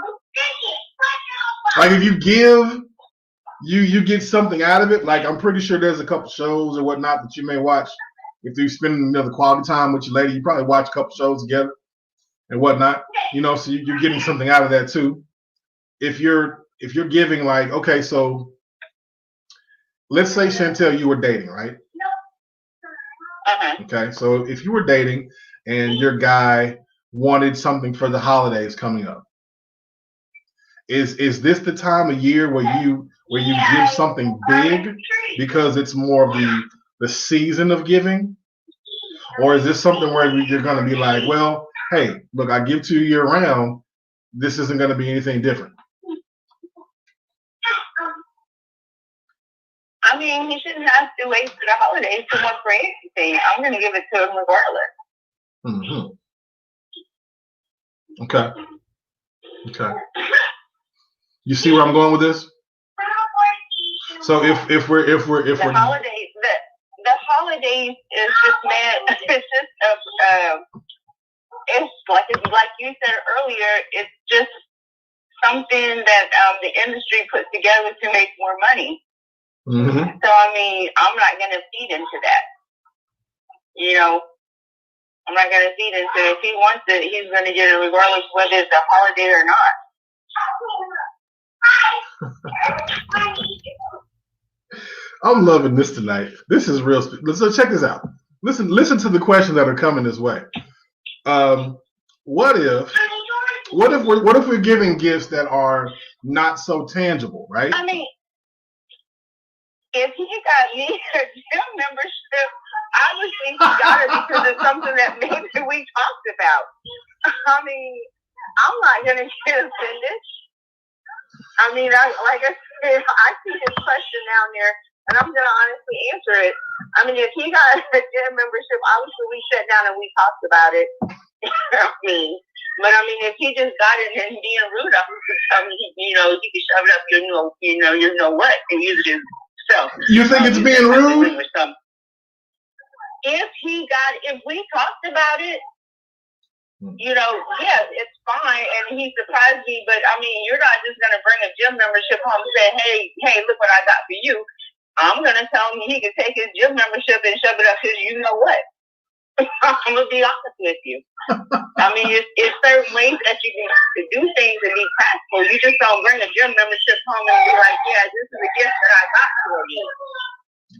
Like if you give, you get something out of it. Like I'm pretty sure there's a couple shows or whatnot that you may watch. If you're spending another quality time with your lady, you probably watch a couple shows together and whatnot. You know, so you're getting something out of that too. If you're giving, like, okay, so let's say, Chantell, you were dating, right? Okay, so if you were dating and your guy wanted something for the holidays coming up, is this the time of year where you give something big because it's more of the season of giving? Or is this something where you're going to be like, well, hey, look, I give to you year round. This isn't going to be anything different. I mean, he shouldn't have to wait for the holidays to look for anything. I'm going to give it to him regardless. Mm-hmm. Okay. You see where I'm going with this? So if we're holidays, the holidays is just it's like you said earlier, it's just something that the industry puts together to make more money. Mm-hmm. So I mean, I'm not going to feed into that. You know, I'm not going to feed into it. If he wants it, he's going to get it regardless whether it's a holiday or not. I'm loving this tonight. This is real. So check this out. Listen to the questions that are coming this way. What if we're giving gifts that are not so tangible, right? I mean, if he got me a gym membership, obviously he got it because it's something that maybe we talked about. I mean, I'm not going to get offended. I mean, like I said, I see his question down there, and I'm going to honestly answer it. I mean, if he got a gym membership, obviously we sat down and we talked about it. But I mean, if he just got it and being rude, I mean, you know, he could shove it up you know what, and use it himself. You think it's being rude? If we talked about it, you know, yes, it's fine, and he surprised me, but I mean, you're not just going to bring a gym membership home and say, hey, look what I got for you. I'm going to tell him he can take his gym membership and shove it up his you know what. I'm going to be honest with you. I mean, it's certain ways that you can do things and be practical. You just don't bring a gym membership home and be like, yeah, this is a gift that I got for you.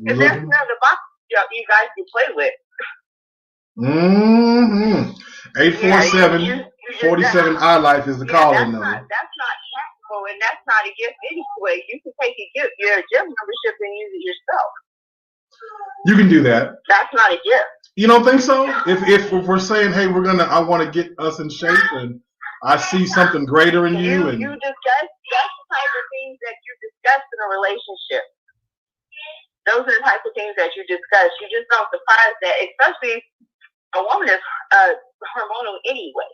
Because there's another box you guys can play with. Mm-hmm. 847-47 iLife is the call-in number. That's not practical, and that's not a gift anyway. You can take your gym membership and use it yourself. You can do that. That's not a gift. You don't think so? If we're saying, hey, I want to get us in shape, and I see something greater in you, and you discuss, that's the type of things that you discuss in a relationship. Those are the type of things that you discuss. You just don't surprise that, especially a woman is hormonal anyway.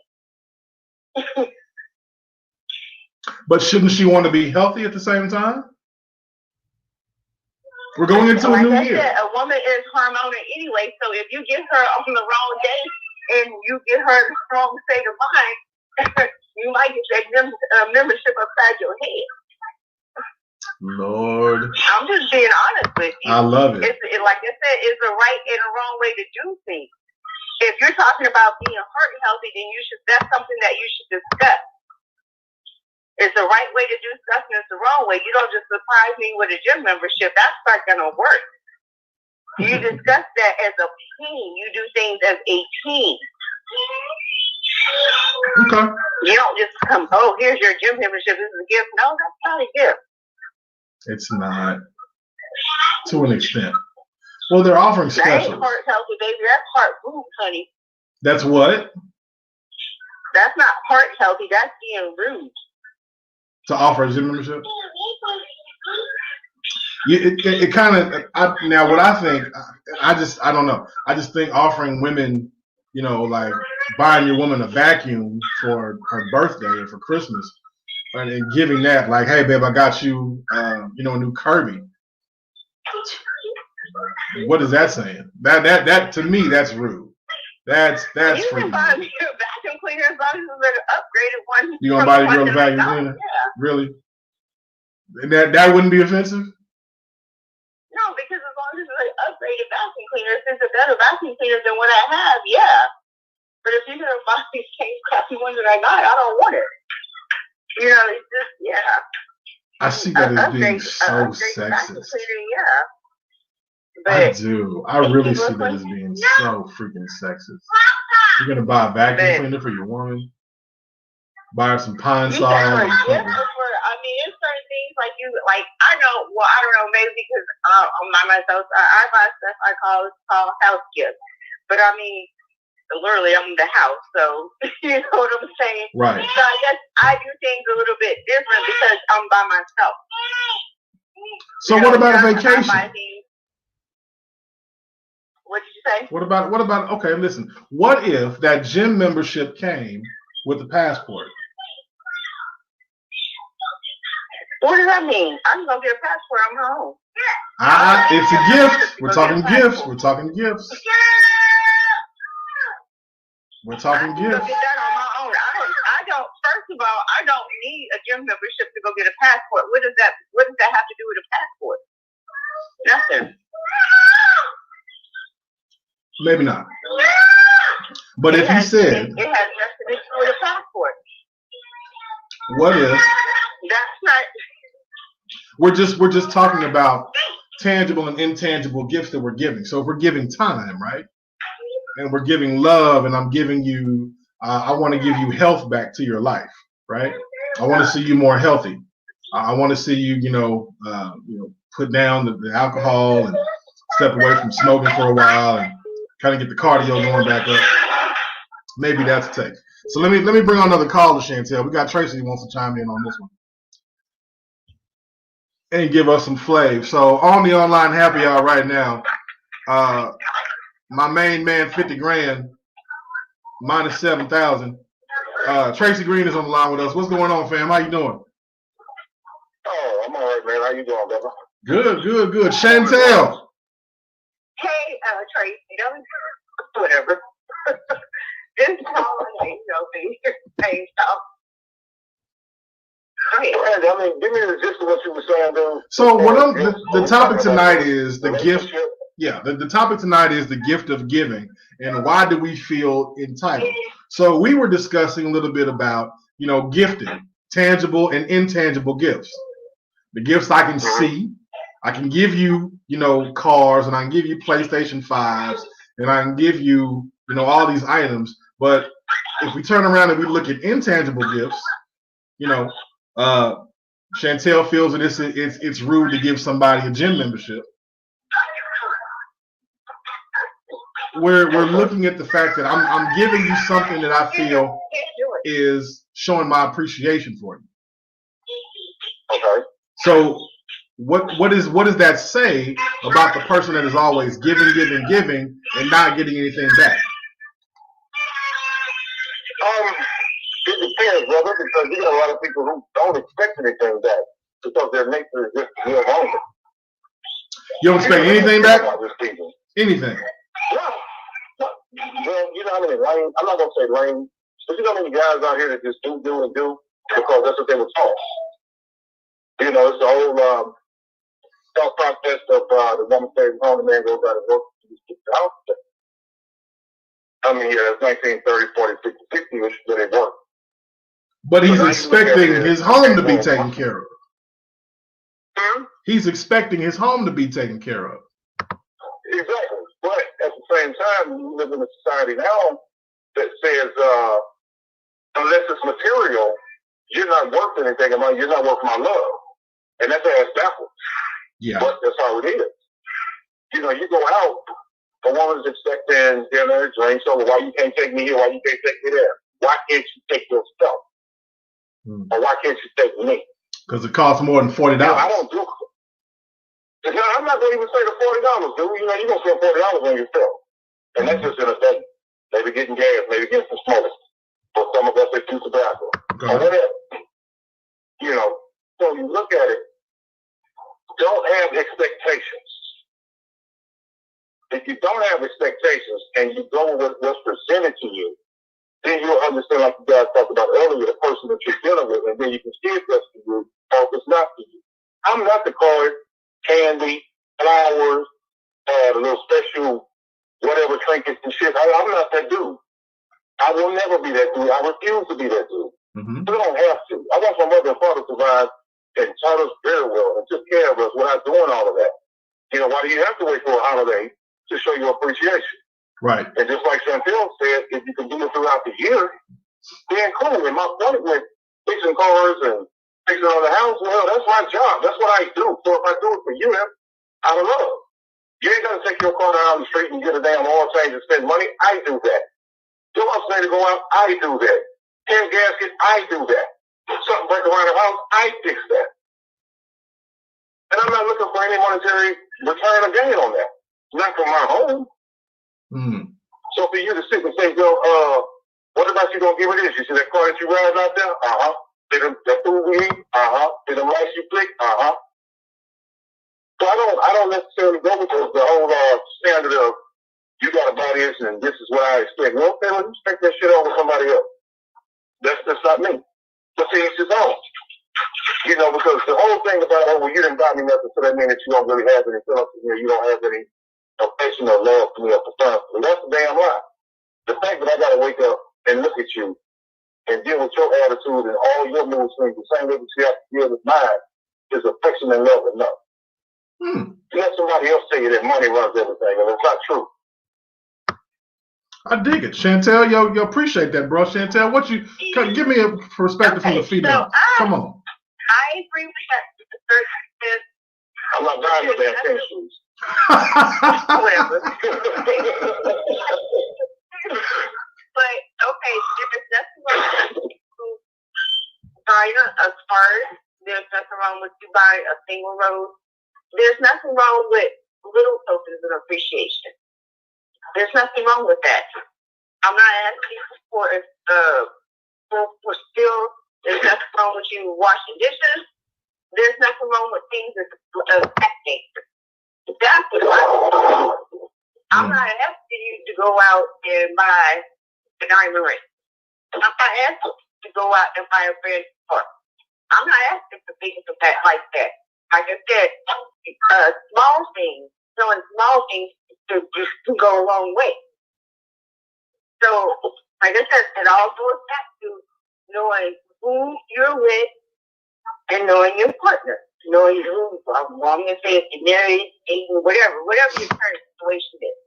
But shouldn't she want to be healthy at the same time? We're going into a new year. Said, a woman is hormonal anyway, so if you get her on the wrong day and you get her the wrong state of mind, you might get that membership upside your head. Lord. I'm just being honest with you. I love it. Like I said, it's a right and a wrong way to do things. If you're talking about being heart healthy, then that's something that you should discuss. It's the right way to do stuff and it's the wrong way. You don't just surprise me with a gym membership. That's not going to work. You discuss that as a team. You do things as a team. Okay. You don't just come, oh, here's your gym membership. This is a gift. No, that's not a gift. It's not. To an extent. Well, they're offering specials. That ain't heart healthy, baby. That's heart food, honey. That's what? That's not heart healthy. That's being rude. To offer a gym membership? It kind of, now what I think, I don't know. I just think offering women, like buying your woman a vacuum for her birthday or for Christmas, and giving that, like, hey babe, I got you, a new Kirby. What is that saying? That to me, that's rude. That's you can buy me a vacuum cleaner as long as it's an upgraded one. You gonna buy your girl a vacuum cleaner? Yeah. Really? That wouldn't be offensive? No, because as long as it's an upgraded vacuum cleaner, if it's a better vacuum cleaner than what I have, yeah. But if you're gonna buy the same crappy one that I got, I don't want it. It's just, yeah. I see that as being so sexist. Cleaner, yeah. But I do. I really see that as being so freaking sexist. You're gonna buy a vacuum cleaner for your woman? Buy her some Pine Sol. I mean, it's certain things like I don't know, maybe because I'm by myself, I buy stuff I call house gifts. But I mean, literally, I'm in the house, so you know what I'm saying? Right. So I guess I do things a little bit different because I'm by myself. So what about a vacation? What did you say? What about, okay, listen, what if that gym membership came with a passport? What does that mean? I'm going to get a passport on my own. It's a gift. We're talking gifts. We're talking gifts. We're talking gifts. I can go get that on my own. First of all, I don't need a gym membership to go get a passport. What does that have to do with a passport? Nothing. Maybe not. But if you said it has nothing to do with a passport. What if that's not we're just talking about tangible and intangible gifts that we're giving. So if we're giving time, right? And we're giving love, and I'm giving you I want to give you health back to your life, right? I want to see you more healthy. I want to see you, put down the alcohol and step away from smoking for a while and kind of get the cardio going back up. Maybe that's a take. So let me bring on another caller, Chantell. We got Tracy who wants to chime in on this one and give us some flav. So on the online happy hour right now, my main man, 50 grand, minus 7,000. Tracy Green is on the line with us. What's going on, fam? How you doing? Oh, I'm all right, man. How you doing, brother? Good. Chantell. Hey, Tracy. Whatever. Just call me. Hey, stop. I mean, give me the gist of what you were saying, though. So the topic tonight is the gift. Yeah, the topic tonight is the gift of giving, and why do we feel entitled? So we were discussing a little bit about, gifting, tangible and intangible gifts. The gifts I can see, I can give you, cars, and I can give you PlayStation 5s, and I can give you, all these items. But if we turn around and we look at intangible gifts, Chantell feels that it's rude to give somebody a gym membership. We're looking at the fact that I'm giving you something that I feel is showing my appreciation for you. Okay. So what does that say about the person that is always giving and not getting anything back? It depends, brother, because you got a lot of people who don't expect anything back because their nature is just to live on it. You don't expect anything back? Anything? No. Well, how many lame, I'm not going to say lame, but you know how many guys out here that just do because that's what they were taught. It's the whole thought process of the woman stays home, the man goes out and works to keep the house. I mean, yeah, that's 1930, 40, 50, 60, which where they work. But he's expecting his home to be taken care of. He's expecting his home to be taken care of. Exactly. But at the same time, we live in a society now that says, unless it's material, you're not worth anything. You're not worth my love. And that's ass backwards. Yeah. But that's how it is. You go out, a woman's expecting dinner, drinks, so why you can't take me here, why you can't take me there? why can't you take yourself? Or why can't you take me? Because it costs more than $40. I don't do it. I'm not going to even say the $40, dude. You're going to spend $40 on yourself. And that's just in a day. Maybe getting gas, maybe getting some smoke. For some of us, they do tobacco. Or whatever. So you look at it, don't have expectations. If you don't have expectations and you go with what's presented to you, then you'll understand, like you guys talked about earlier, the person that you're dealing with, and then you can see if that's for you or if it's not for you. I'm not the card, candy, flowers, the little special whatever trinkets and shit. I'm not that dude. I will never be that dude. I refuse to be that dude. Mm-hmm. You don't have to. I want my mother and father to provide and taught us very well and took care of us without doing all of that. Why do you have to wait for a holiday to show your appreciation? Right. And just like Chantell said, if you can do it throughout the year, then cool. And my point with fixing cars and fixing on the house, well, that's my job. That's what I do. So if I do it for you, out of love. You ain't got to take your car down the street and get a damn oil change and spend money. I do that. Your house need to go out. I do that. Tear gasket. I do that. Something break around the house. I fix that. And I'm not looking for any monetary return or gain on that. Not from my home. Mm. So for you to sit and say, yo, what about you gonna give it this? You see that car that you ride out there? Uh-huh. See that food we eat? Uh-huh. See the lights you click? Uh-huh. So I don't necessarily go with the whole standard of you gotta buy this and this is what I expect. Well, okay, let's expect that shit over somebody else. That's not me. But see, it's his own. Because the whole thing about, well, you didn't buy me nothing, so that means that you don't really have any feelings for me, you don't have any affection or love for me or concern for me. That's a damn lie. The fact that I gotta wake up and look at you and deal with your attitude and all your mood swings the same way that you have to deal with mine is affection and love enough. Let somebody else tell you that money runs everything, and it's not true. I dig it. Chantell, yo, appreciate that, bro. Chantell, give me a perspective from the female. Come on. I agree with that. I'm not buying your damn tennis shoes. Whatever. But, okay, there's nothing wrong with you buying a card. There's nothing wrong with you buying a single rose. There's nothing wrong with little tokens of appreciation. There's nothing wrong with that. I'm not asking for still. There's nothing wrong with you washing dishes. There's nothing wrong with things of that nature. That's what I'm not asking you to go out and buy a diamond ring. I'm not asking you to go out and buy a brand new car. I'm not asking for things of that like that. Like I said, small things, doing small things to go a long way. So, like I said, it all goes back to knowing who you're with and knowing your partner. Knowing who, I'm going to say if you're married, dating, whatever your current situation is.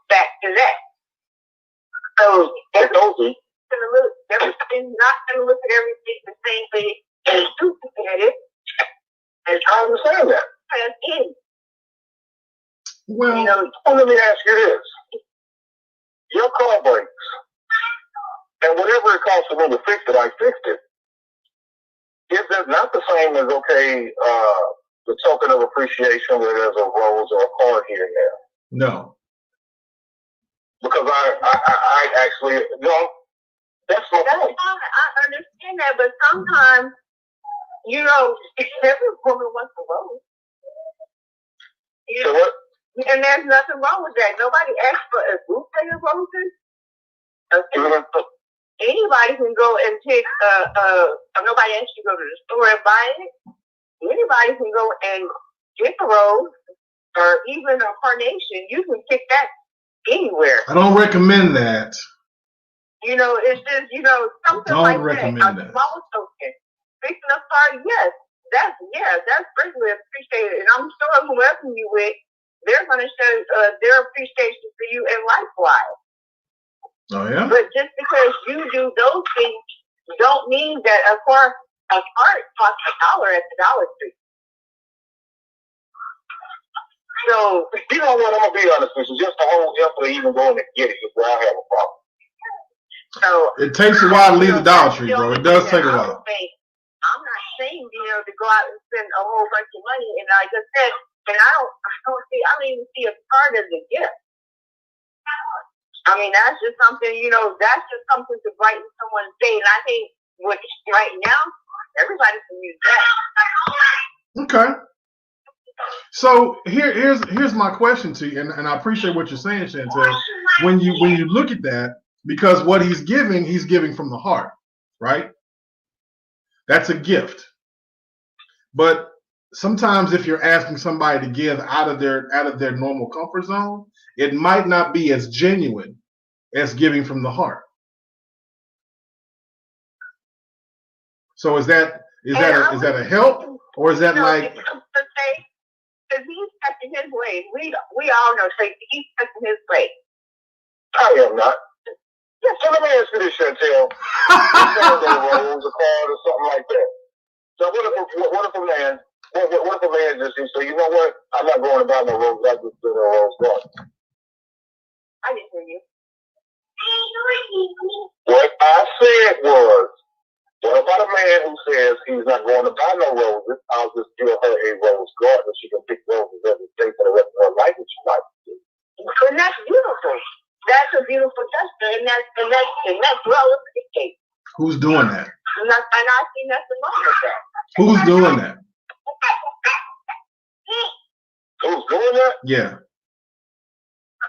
Back to that. So, everybody's not going to look at everything the same way as you look at it. And I understand that. Well, let me ask you this. Your car breaks. And whatever it costs for me to fix it, I fixed it. Is that not the same as, okay, the token of appreciation where there's a rose or a card here and there? No. Because I actually, that's my point. I understand that, but sometimes, every woman wants a rose. So what? And there's nothing wrong with that. Nobody asked for a bouquet of roses. Okay. Anybody can go and take nobody asked you to go to the store and buy it. Anybody can go and get a rose or even a carnation. You can pick that anywhere. I don't recommend that. It's just, something like that. A small token. Fixing a party, yes. That's greatly appreciated. And I'm sure whoever you with, they're going to show their appreciation for you and likewise. Oh, yeah? But just because you do those things don't mean that a card costs $1 at the Dollar Tree. So, what, I'm going to be honest with you. Just the whole effort of even going to get it is where I have a problem. So it takes a while to leave the Dollar Tree, bro. It does take a while. I'm not saying, to go out and spend a whole bunch of money, and like I said, and I don't even see a part of the gift. I mean, that's just something, that's just something to brighten someone's day. And I think right now, everybody can use that. Okay. So here's my question to you, and I appreciate what you're saying, Chantell. When you look at that, because what he's giving from the heart, right? That's a gift. But sometimes if you're asking somebody to give out of their normal comfort zone, it might not be as genuine as giving from the heart. So is that a help, or is that like? Because he's touching his ways. We all know he's touching his ways. I am not. Yeah, so let me ask you this, Chantell. Rolls a card or something like that. So what if a man just says, you know what? I'm not going to buy no roses. I just do no rose garden. I didn't hear you. What I said was, what about a man who says he's not going to buy no roses? I'll just give her a rose garden and she can pick roses every day for the rest of her life if she likes to. And that's beautiful. That's a beautiful gesture, and that's well appreciated. Who's doing that? And I see nothing wrong with that. Who's doing that? Who's doing that? Yeah.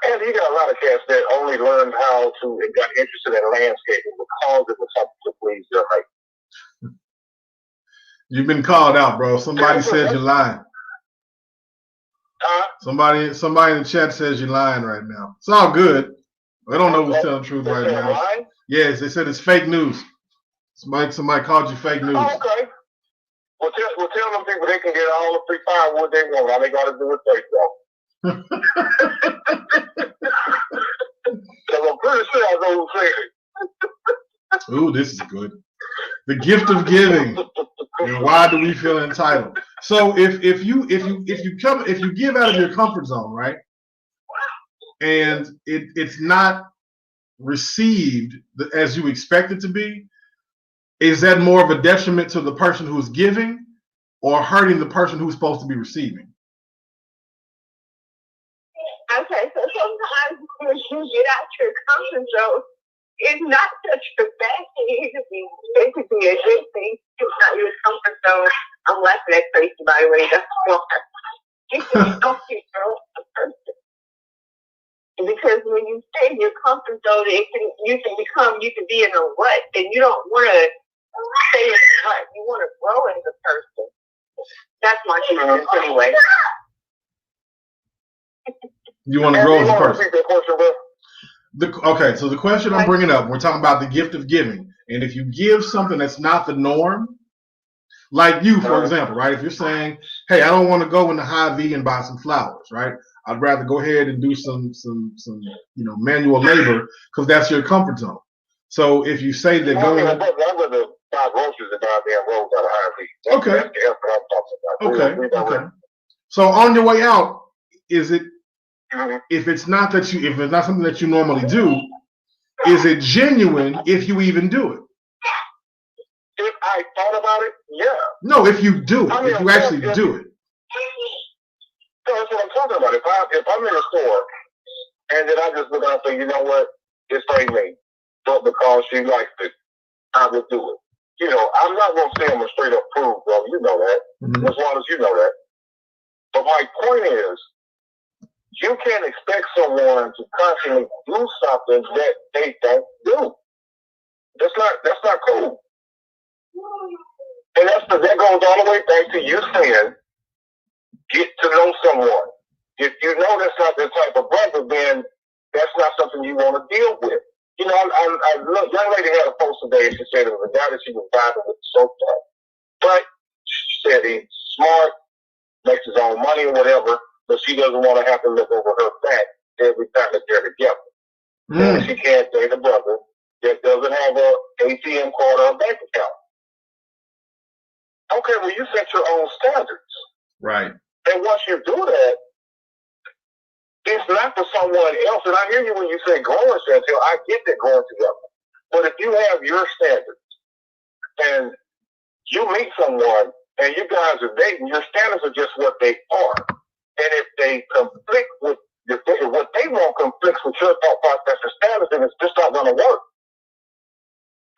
And you got a lot of cats that only learned how to and got interested in landscaping because it was something to please their mate. You've been called out, bro. Somebody says you're lying. Somebody in the chat says you're lying right now. It's all good. I don't know who's telling the truth right now. Lying? Yes, they said it's fake news. Somebody called you fake news. Oh, okay. Well, tell them people they can get all the free firewood they want. All they got to do is say so. Because I'm pretty sure I know who said it. Ooh, this is good. The gift of giving. And why do we feel entitled? So if you give out of your comfort zone, right, and it's not received as you expect it to be, is that more of a detriment to the person who's giving or hurting the person who's supposed to be receiving? Okay, so sometimes when you get out your comfort zone, it's not such a bad thing. It could be a good thing. It's not your comfort zone. I'm laughing at Tracy, by the way. That's why. You can don't get your own person. Because when you stay in your comfort zone, you can be in a rut, and you don't want to stay in a rut. You want to grow as a person. That's my choice anyway. You want to grow as a person. Okay, so the question I'm bringing up, we're talking about the gift of giving. And if you give something that's not the norm, like you, for example, right? If you're saying, hey, I don't want to go into Hy-Vee and buy some flowers, right? I'd rather go ahead and do some manual labor because that's your comfort zone. So if you say that going... I'd rather buy groceries than buy damn rolls out of Hy-Vee. Okay. That's the effort I'm talking about. Okay. So on your way out, is it... If it's not something that you normally do, is it genuine if you even do it? If I thought about it, yeah. No, if you do it, if you actually do it. So that's what I'm talking about. If I'm in a store and then I just look out and say, you know what, this ain't me, but because she likes it, I would do it. I'm not going to say I'm a straight up prude, bro. You know that. Mm-hmm. As long as you know that. But my point is, you can't expect someone to constantly do something that they don't do. That's not cool. And that goes all the way back to you saying, get to know someone. If you know that's not the type of brother, then that's not something you want to deal with. Young lady had a post today, and she said it was a guy that she was vibing with so far. But she said he's smart, makes his own money or whatever, but she doesn't want to have to look over her back every time that they're together. And she can't date a brother that doesn't have an ATM card or a bank account. Okay, well, you set your own standards. Right. And once you do that, it's not for someone else. And I hear you when you say growing, Chantell. I get that growing together. But if you have your standards and you meet someone and you guys are dating, your standards are just what they are. And if they conflict with what they want conflicts with your thought process and standards, then it's just not going to work.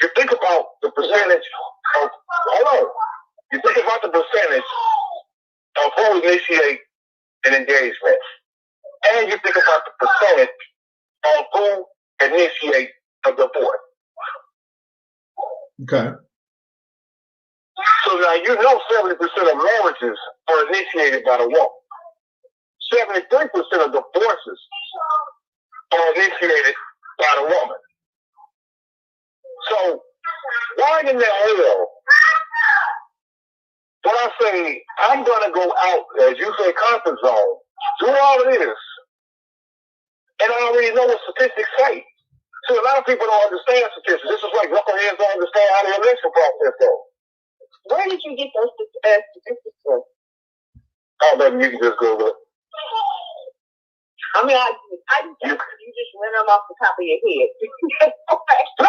You think about the percentage of, hold on, you think about the percentage of who initiate an engagement. And you think about the percentage of who initiate a divorce. Okay. So now you know 70% of marriages are initiated by the woman. 73% of divorces are initiated by the woman. So why in the hell when I say I'm going to go out, as you say, comfort zone, do all of this, and I already know what statistics say. See, a lot of people don't understand statistics. This is like knuckleheads don't understand how the election process goes. Where did you get those statistics from? Oh, baby, you can just Google it. I mean, you just went them off the top of your head. Okay. No,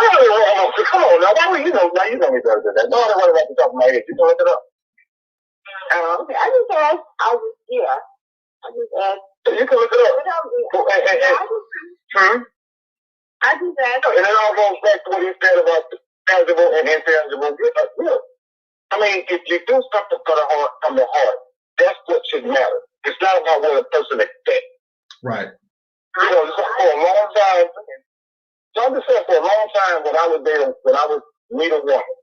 come on now. You know me better than that. No, I don't want it off the top of my head. You can look it up. Okay. I just asked. I just asked. You can look it up. I just asked. And it all goes back to what you said about the tangible and intangible. Look, I mean, if you do something from the heart, that's what should matter. It's not about what a person expects. Right. You know, for a long time, so I'm just saying, for a long time, when I was meet a woman,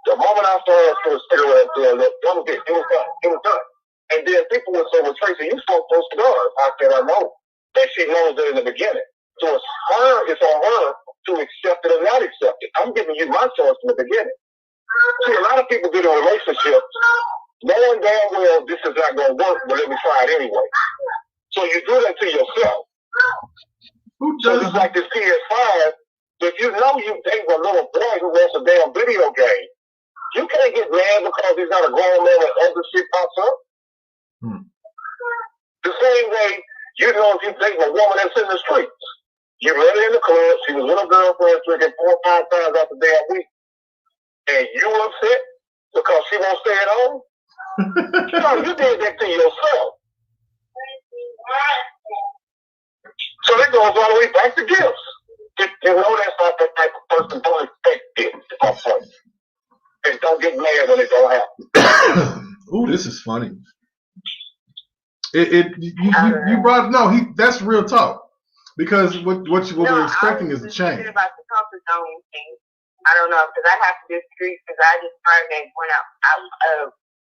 the moment I started to cigarette there, that was it. It was done. And then people would say, well, Tracy, you smoked those cigars. I said, I know. And she knows that in the beginning. So it's on her to accept it or not accept it. I'm giving you my choice in the beginning. See, a lot of people get in relationships knowing damn well this is not going to work, but let me try it anyway. So you do that to yourself. So it's like this PS5. If you know you date a little boy who wants a damn video game, you can't get mad because he's not a grown man and other shit pops up. The same way, you know, if you date a woman that's in the streets, you met her in the club, she was with a girlfriend drinking 4 or 5 times out the damn week, and you upset because she won't stay at home? You know, you did that to yourself. So that goes all the way back to gifts. You know that's not the type of person who don't expect gifts at that point. And don't get mad when it don't happen. Ooh, this is funny. You brought that's real talk. Because what we're expecting is a change. About the comfort zone thing. I don't know, because I have to disagree, because I just heard that went out of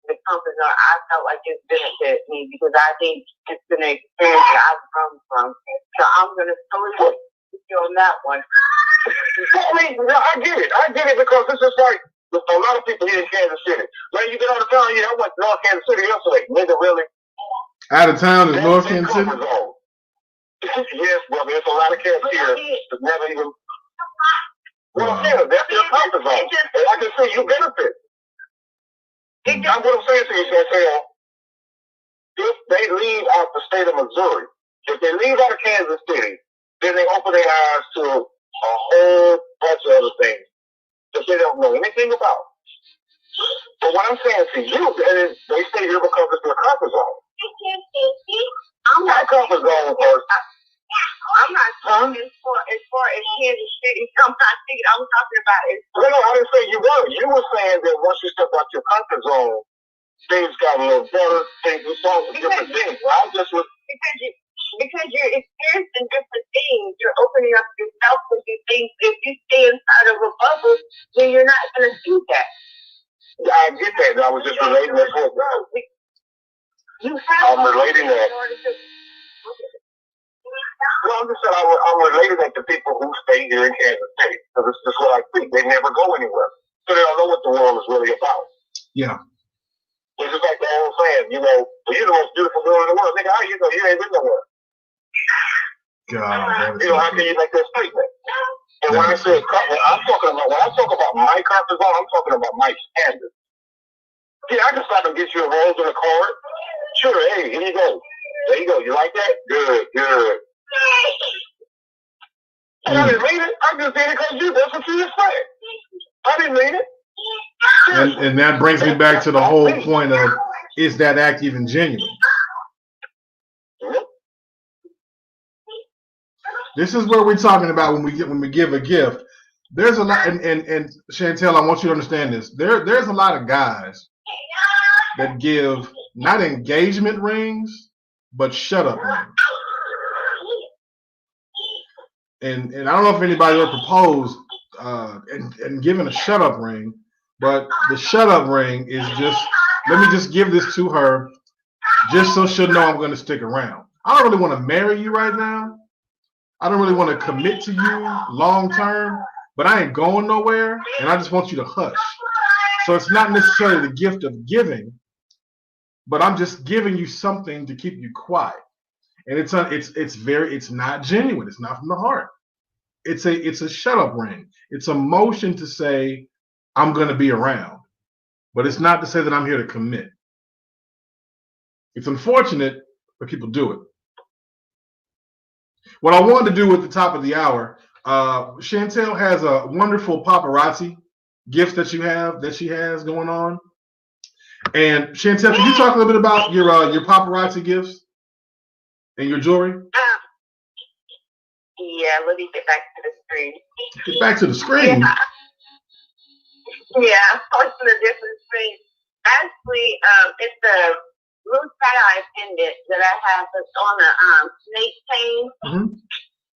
the comfort zone. I felt like it's benefited me because I think it's been an experience that I've come from. So I'm going to totally with you on that one. I mean, I get it because this is like a lot of people here in Kansas City. Man, you get on the town, I went to North Kansas City yesterday. Nigga, really? Out of town is North Kansas City? Yes, brother. There's a lot of cats here that never even. Well, yeah, that's your comfort zone. And I can say you benefit. What I'm saying to you, Chantell, if they leave out the state of Missouri, if they leave out of Kansas City, then they open their eyes to a whole bunch of other things that they don't know anything about. But what I'm saying to you is they stay here because it's their comfort zone. I'm not comfort zone first. I'm not talking as far as Kansas City. I'm talking about it. No, I didn't say you were. You were saying that once you step out your comfort zone, things got a little better. Things you saw different things. Because you're experiencing different things. You're opening up yourself to do things. If you stay inside of a bubble, then you're not going to see that. Yeah, I get that. I was just relating that to it. I'm relating that. Well, I'm just saying I'm relating that to people who stay here in Kansas City. Because it's just what I think. They never go anywhere. So they don't know what the world is really about. Yeah. It's just like the old saying, you're the most beautiful girl in the world. Nigga, how you know? You ain't been nowhere. God, how can you make that statement? And when I talk about my comfort zone, I'm talking about my standards. Yeah, I can stop and get you a rose and a card. Sure, hey, here you go. There you go. You like that? Good. I didn't mean it. I just did it because that's what you just said. I didn't mean it. And that brings me back to the whole point of, is that act even genuine? This is where we're talking about when we give a gift. There's a lot, and Chantell, I want you to understand this. There's a lot of guys that give not engagement rings, but shut up rings. And I don't know if anybody ever proposed and given a shut up ring, but the shut up ring is just, let me just give this to her just so she'll know I'm going to stick around. I don't really want to marry you right now. I don't really want to commit to you long term, but I ain't going nowhere, and I just want you to hush. So it's not necessarily the gift of giving, but I'm just giving you something to keep you quiet. And it's not genuine. It's not from the heart. It's a shut up ring. It's a motion to say I'm going to be around, but it's not to say that I'm here to commit. It's unfortunate, but people do it. What I wanted to do at the top of the hour, Chantell has a wonderful paparazzi gift that she has going on. And Chantell, can you talk a little bit about your paparazzi gifts and your jewelry? Yeah, let me get back to the screen. Get back to the screen. Yeah, I'm on a different screen. Actually, it's a blue tie-dye pendant that I have that's on a snake chain. Mm-hmm.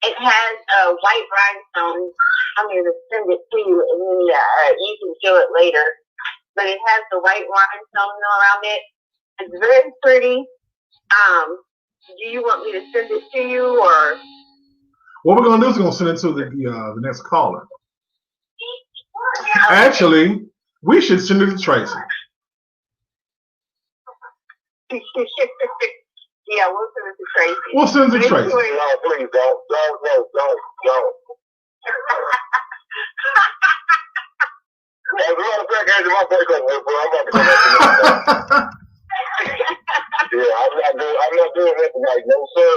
It has a white rhinestone. I'm going to send it to you, and then you can show it later. But it has the white rhinestone around it. It's very pretty. Do you want me to send it to you, or? What we're going to do is we're going to send it to the next caller. Actually, we should send it to Tracy. Yeah, we'll send it to Tracy. We'll send it to Tracy. No, please don't. As a matter of fact, Andrew, my breakup with her. I'm about to come back to Yeah, I'm not doing that tonight. No, sir.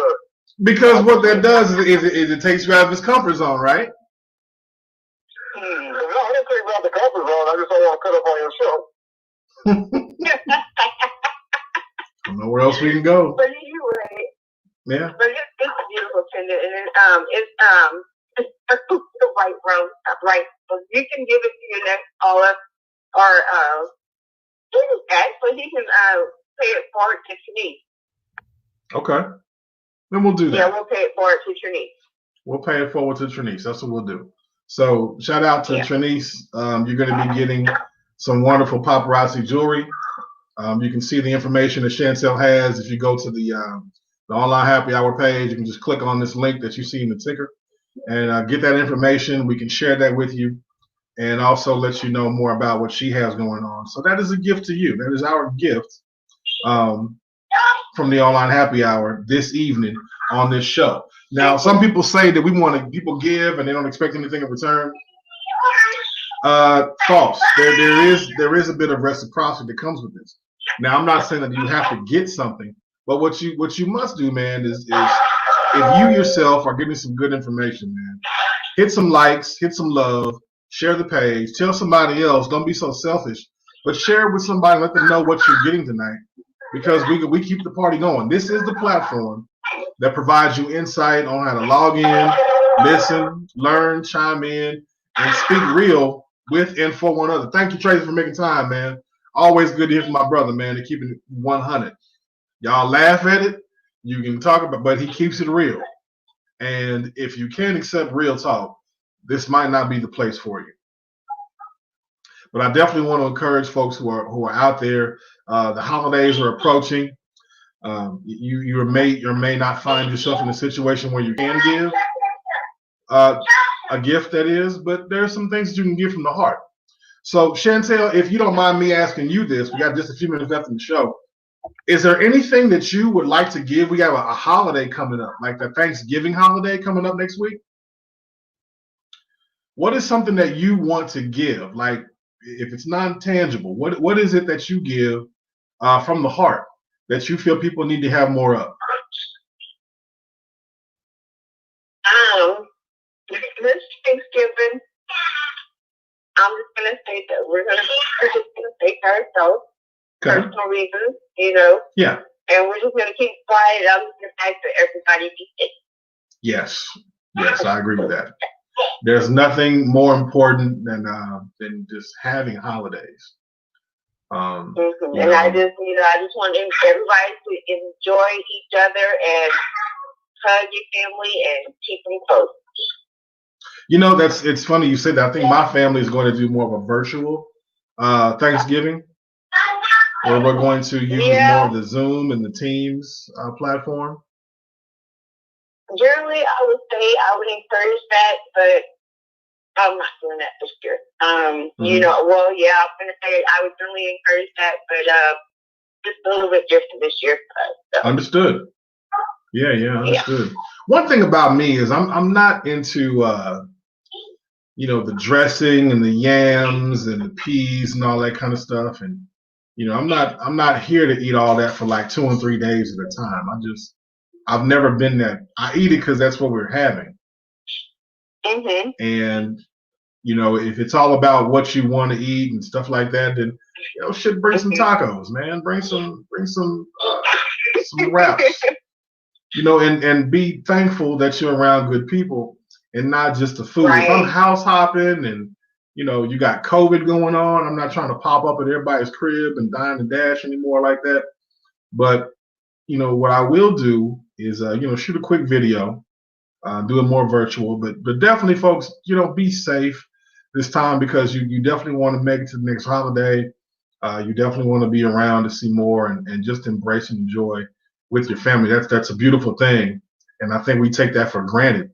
Because what that does is it takes you out of his comfort zone, right? No, I didn't take you out of the comfort zone. I just don't want to cut up on your show. I don't know where else we can go. But anyway, yeah. But it's a beautiful pendant, and it's the white rose, right? So you can give it to your next caller, or actually he can pay it forward to Trinice. Okay. Then we'll do that. Yeah, we'll pay it forward to Trinice. We'll pay it forward to Trinice. That's what we'll do. So shout out to Trinice. You're going to be getting some wonderful paparazzi jewelry. You can see the information that Chantell has if you go to the online happy hour page. You can just click on this link that you see in the ticker and get that information. We can share that with you and also let you know more about what she has going on. So that is a gift to you. That is our gift from the online happy hour this evening on this show. Now, some people say that people give and they don't expect anything in return. False. There is a bit of reciprocity that comes with this. Now, I'm not saying that you have to get something, but what you must do, man, is if you yourself are getting some good information, man, hit some likes, hit some love, share the page, tell somebody else. Don't be so selfish, but share it with somebody. Let them know what you're getting tonight, because we keep the party going. This is the platform that provides you insight on how to log in, listen, learn, chime in, and speak real with and for one another. Thank you, Tracy, for making time, man. Always good to hear from my brother, man, to keep it 100. Y'all laugh at it, you can talk about, but he keeps it real. And if you can't accept real talk, this might not be the place for you. But I definitely want to encourage folks who are out there. The holidays are approaching. You may not find yourself in a situation where you can give a gift, that is, but there's some things that you can give from the heart. So, Chantell, if you don't mind me asking you this, we got just a few minutes left in the show. Is there anything that you would like to give? We have a holiday coming up, like the Thanksgiving holiday coming up next week. What is something that you want to give? Like, if it's non-tangible, what is it that you give from the heart that you feel people need to have more of? this Thanksgiving, I'm just gonna say that we're just gonna take ourselves, personal reasons, Yeah. And we're just gonna keep quiet. I'm just gonna ask for everybody to be safe. Yes, I agree with that. There's nothing more important than just having holidays. And I just want everybody to enjoy each other and hug your family and keep them close. It's funny you said that. I think my family is going to do more of a virtual Thanksgiving, where we're going to use more of the Zoom and the Teams platform. Generally, I would say I would encourage that, but I'm not doing that this year. I'm going to say I would certainly encourage that, but just a little bit different this year. So. Understood. Yeah, understood. Yeah. One thing about me is I'm not into the dressing and the yams and the peas and all that kind of stuff, and I'm not here to eat all that for like 2 and 3 days at a time. I've never been that. I eat it because that's what we're having. Mm-hmm. And if it's all about what you want to eat and stuff like that, then bring some tacos, man. Bring some wraps. And be thankful that you're around good people and not just the food. Right. If I'm house hopping and you got COVID going on, I'm not trying to pop up at everybody's crib and dine and dash anymore like that. But what I will do is shoot a quick video, do it more virtual, but definitely, folks, be safe this time, because you definitely want to make it to the next holiday. You definitely want to be around to see more and just embrace and enjoy with your family. That's a beautiful thing, and I think we take that for granted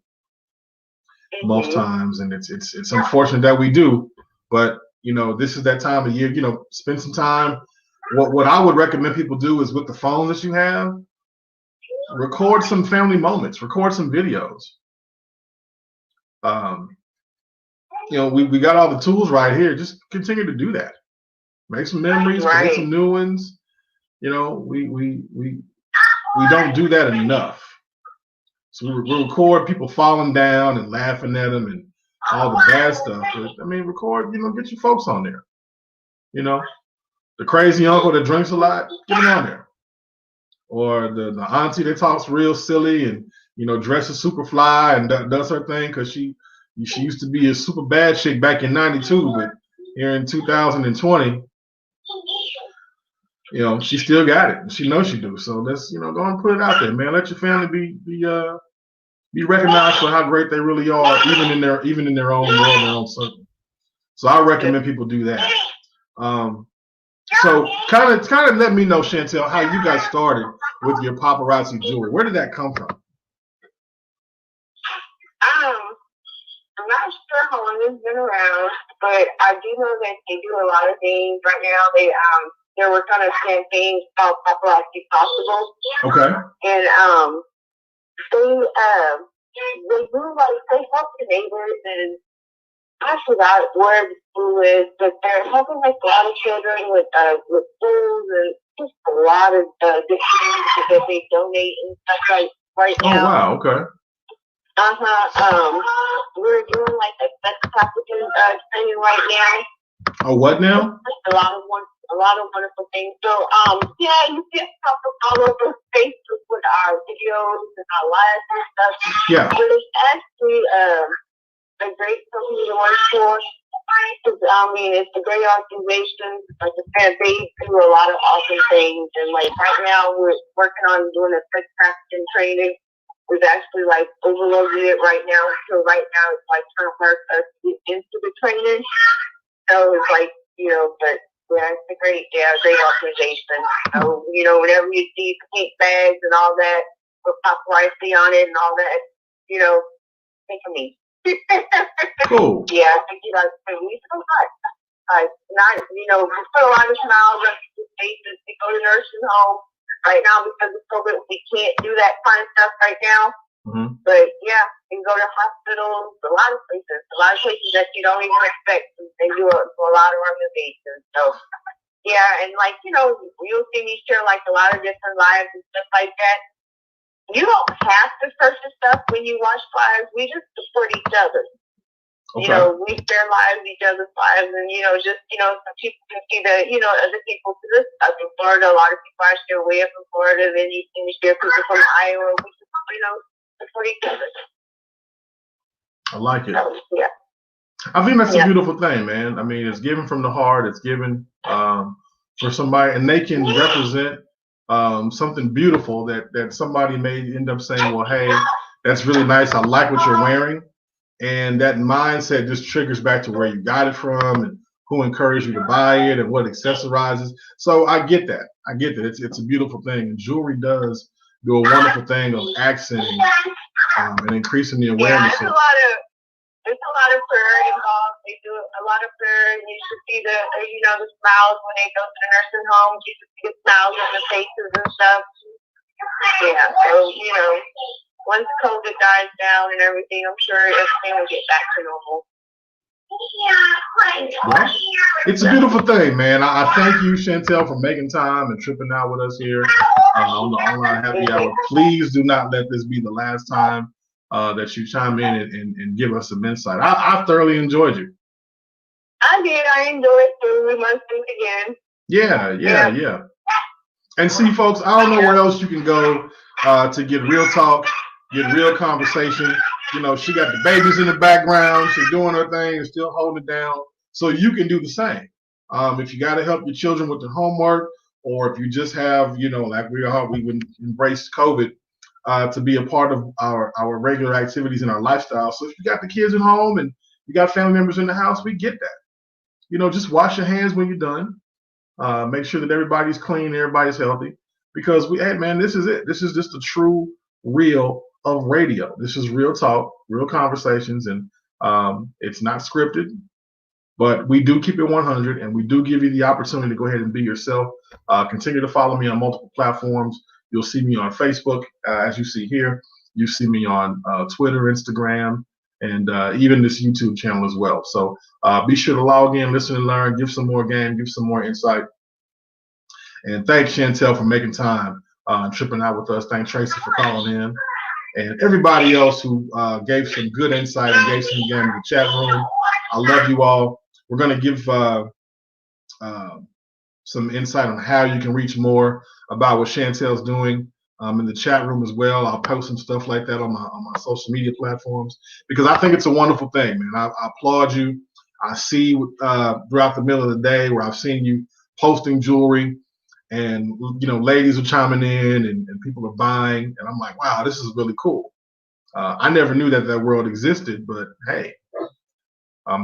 most times, and it's unfortunate that we do. But this is that time of year. Spend some time. What I would recommend people do is, with the phones that you have, record some family moments, record some videos. We got all the tools right here. Just continue to do that. Make some memories, create some new ones. We don't do that enough. So we record people falling down and laughing at them and all the bad stuff. But, record, get your folks on there. The crazy uncle that drinks a lot, get him on there. Or the auntie that talks real silly and, dresses super fly and does her thing because she used to be a super bad chick back in 92, but here in 2020, she still got it. She knows she do. So let's, go and put it out there, man. Let your family be recognized for how great they really are, even in their own world, their own circle. So I recommend people do that. So kind of let me know, Chantell, how you got started with your paparazzi jewelry. Where did that come from? I'm not sure how long it's been around, but I do know that they do a lot of things right now. They're working on a campaign called Paparazzi Possible. Okay. And they do they help the neighbors, and I forgot where the school is, but they're helping a lot of children with schools and just a lot of different things that they donate and stuff right now. Oh wow, okay. We're doing a sex trafficking training right now. Oh, what now? A lot of wonderful things. So you can pop up all over Facebook with our videos and our lives and stuff. Yeah. But it's actually a great company to work for. It's a great organization. Like I said, they do a lot of awesome things. And right now we're working on doing a sex trafficking training. We've actually overloaded it right now. So right now it's trying to work us into the training. So it's but it's a great organization. So, whenever you see pink bags and all that with paparazzi on it and all that, think of me. Cool. Yeah, I think we so much. We put a lot of smiles on people's faces. We go to nursing home right now because of COVID. We can't do that kind of stuff right now. Mm-hmm. But yeah, you can go to hospitals, a lot of places that you don't even expect. They do it for a lot of organizations. So yeah, and you'll see me share a lot of different lives and stuff like that. you don't have to purchase stuff when you watch flyers. We just support each other. Okay. You know, we share lives, each other's lives, and, you know, just, you know, so people can see that, you know, other people, because up in Florida, a lot of people are still way up in Florida, then you hear people from Iowa, we just, you know, support each other. I like it. Yeah. I think that's a beautiful thing, man. I mean, it's given from the heart. It's given for somebody, and they can represent something beautiful that somebody may end up saying, well, hey, that's really nice. I like what you're wearing. And that mindset just triggers back to where you got it from and who encouraged you to buy it and what accessorizes. So I get that. I get that. It's a beautiful thing. And jewelry does do a wonderful thing of accenting and increasing the awareness. Yeah, there's a lot of prayer involved. They do a lot of prayer, and you should see the, you know, the smiles when they go to the nursing homes. You should see the smiles on their faces and stuff. Yeah, so, you know, once COVID dies down and everything, I'm sure everything will get back to normal. Well, it's a beautiful thing, man. I thank you, Chantell, for making time and tripping out with us here on the Online Happy Hour. Please do not let this be the last time that you chime in and give us some insight. I thoroughly enjoyed you. I did. I enjoyed it too. We must do it again. Yeah. And see, folks, I don't know where else you can go to get real talk, get real conversation. You know, she got the babies in the background. She's doing her thing and still holding it down. So you can do the same. If you got to help your children with their homework, or if you just have, you know, like we would embrace COVID to be a part of our regular activities in our lifestyle. So if you got the kids at home and you got family members in the house, we get that. You know, just wash your hands when you're done. Make sure that everybody's clean, everybody's healthy. Because hey man, this is it. This is just the true real of radio. This is real talk, real conversations, and it's not scripted, but we do keep it 100, and we do give you the opportunity to go ahead and be yourself. Continue to follow me on multiple platforms. You'll see me on Facebook, as you see here. You see me on Twitter, Instagram, and even this YouTube channel as well. So be sure to log in, listen and learn, give some more game, give some more insight. And thanks, Chantell, for making time and tripping out with us. Thanks, Tracy, for calling in. And everybody else who gave some good insight and gave some game in the chat room. I love you all. We're going to give some insight on how you can reach more about what Chantell's doing in the chat room as well. I'll post some stuff like that on my social media platforms because I think it's a wonderful thing, man. I applaud you. I see throughout the middle of the day where I've seen you posting jewelry, and you know, ladies are chiming in and people are buying, and I'm like, wow, this is really cool. I never knew that world existed, but hey,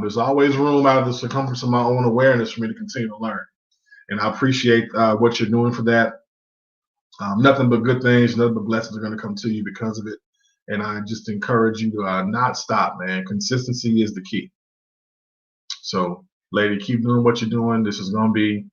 there's always room out of the circumference of my own awareness for me to continue to learn. And I appreciate what you're doing for that. Nothing but good things, nothing but blessings are going to come to you because of it. And I just encourage you to not stop, man. Consistency is the key. So, lady, keep doing what you're doing. This is going to be,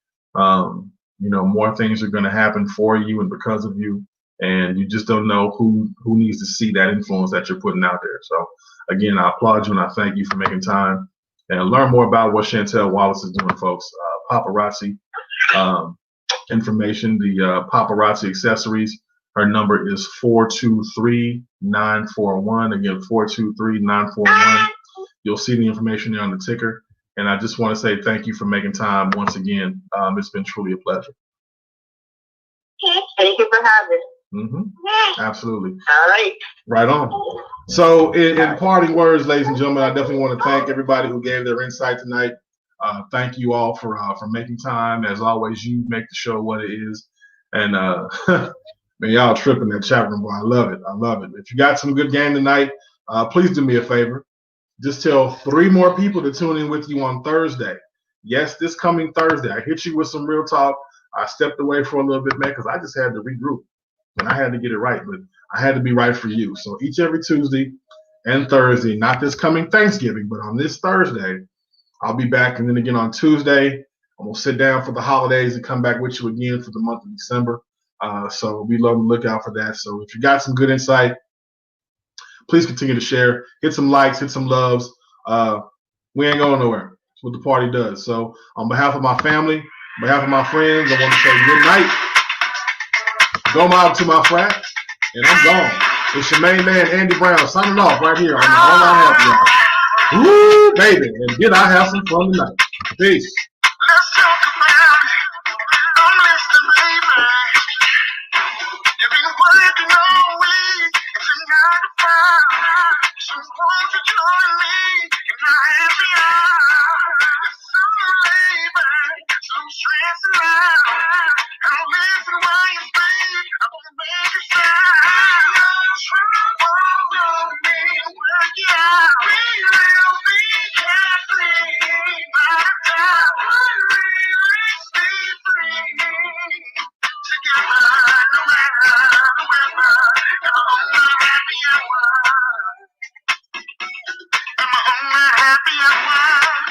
you know, more things are going to happen for you and because of you. And you just don't know who needs to see that influence that you're putting out there. So, again, I applaud you and I thank you for making time and learn more about what Chantell WALLIS is doing, folks. Paparazzi information, the paparazzi accessories. Her number is 423-941. Again, 423-941. You'll see the information there on the ticker. And I just want to say thank you for making time once again. It's been truly a pleasure. Thank you for having me. Mm-hmm. Absolutely. All right. Right on. So in parting words, ladies and gentlemen, I definitely want to thank everybody who gave their insight tonight. Thank you all for making time. As always, you make the show what it is. And man, y'all tripping that chat room, boy. I love it. I love it. If you got some good game tonight, please do me a favor. Just tell 3 more people to tune in with you on Thursday. Yes, this coming Thursday. I hit you with some real talk. I stepped away for a little bit, man, because I just had to regroup. And I had to get it right, but I had to be right for you. So each every Tuesday and Thursday, not this coming Thanksgiving, but on this Thursday, I'll be back. And then again on Tuesday, I'm going to sit down for the holidays and come back with you again for the month of December. So we love to look out for that. So if you got some good insight, please continue to share. Hit some likes, hit some loves. We ain't going nowhere. That's what the party does. So on behalf of my family, on behalf of my friends, I want to say good night. Go out to my frat. And I'm gone. It's your main man, Andy Brown, signing off right here on the Online Happy Hour. Woo, baby. And did I have some fun tonight? Peace. Let's talk about it. I'm listening, baby. You've been working all week. It's a 9 to 5. So won't you join me in my happy hour? It's summer labor, so I'm stressing out. I'll listen while you speak. I won't make you sigh. Trouble on me, work it out. We will be happy by the time we stay free. Together, no matter the weather, and on my happy hour. And my happy hour.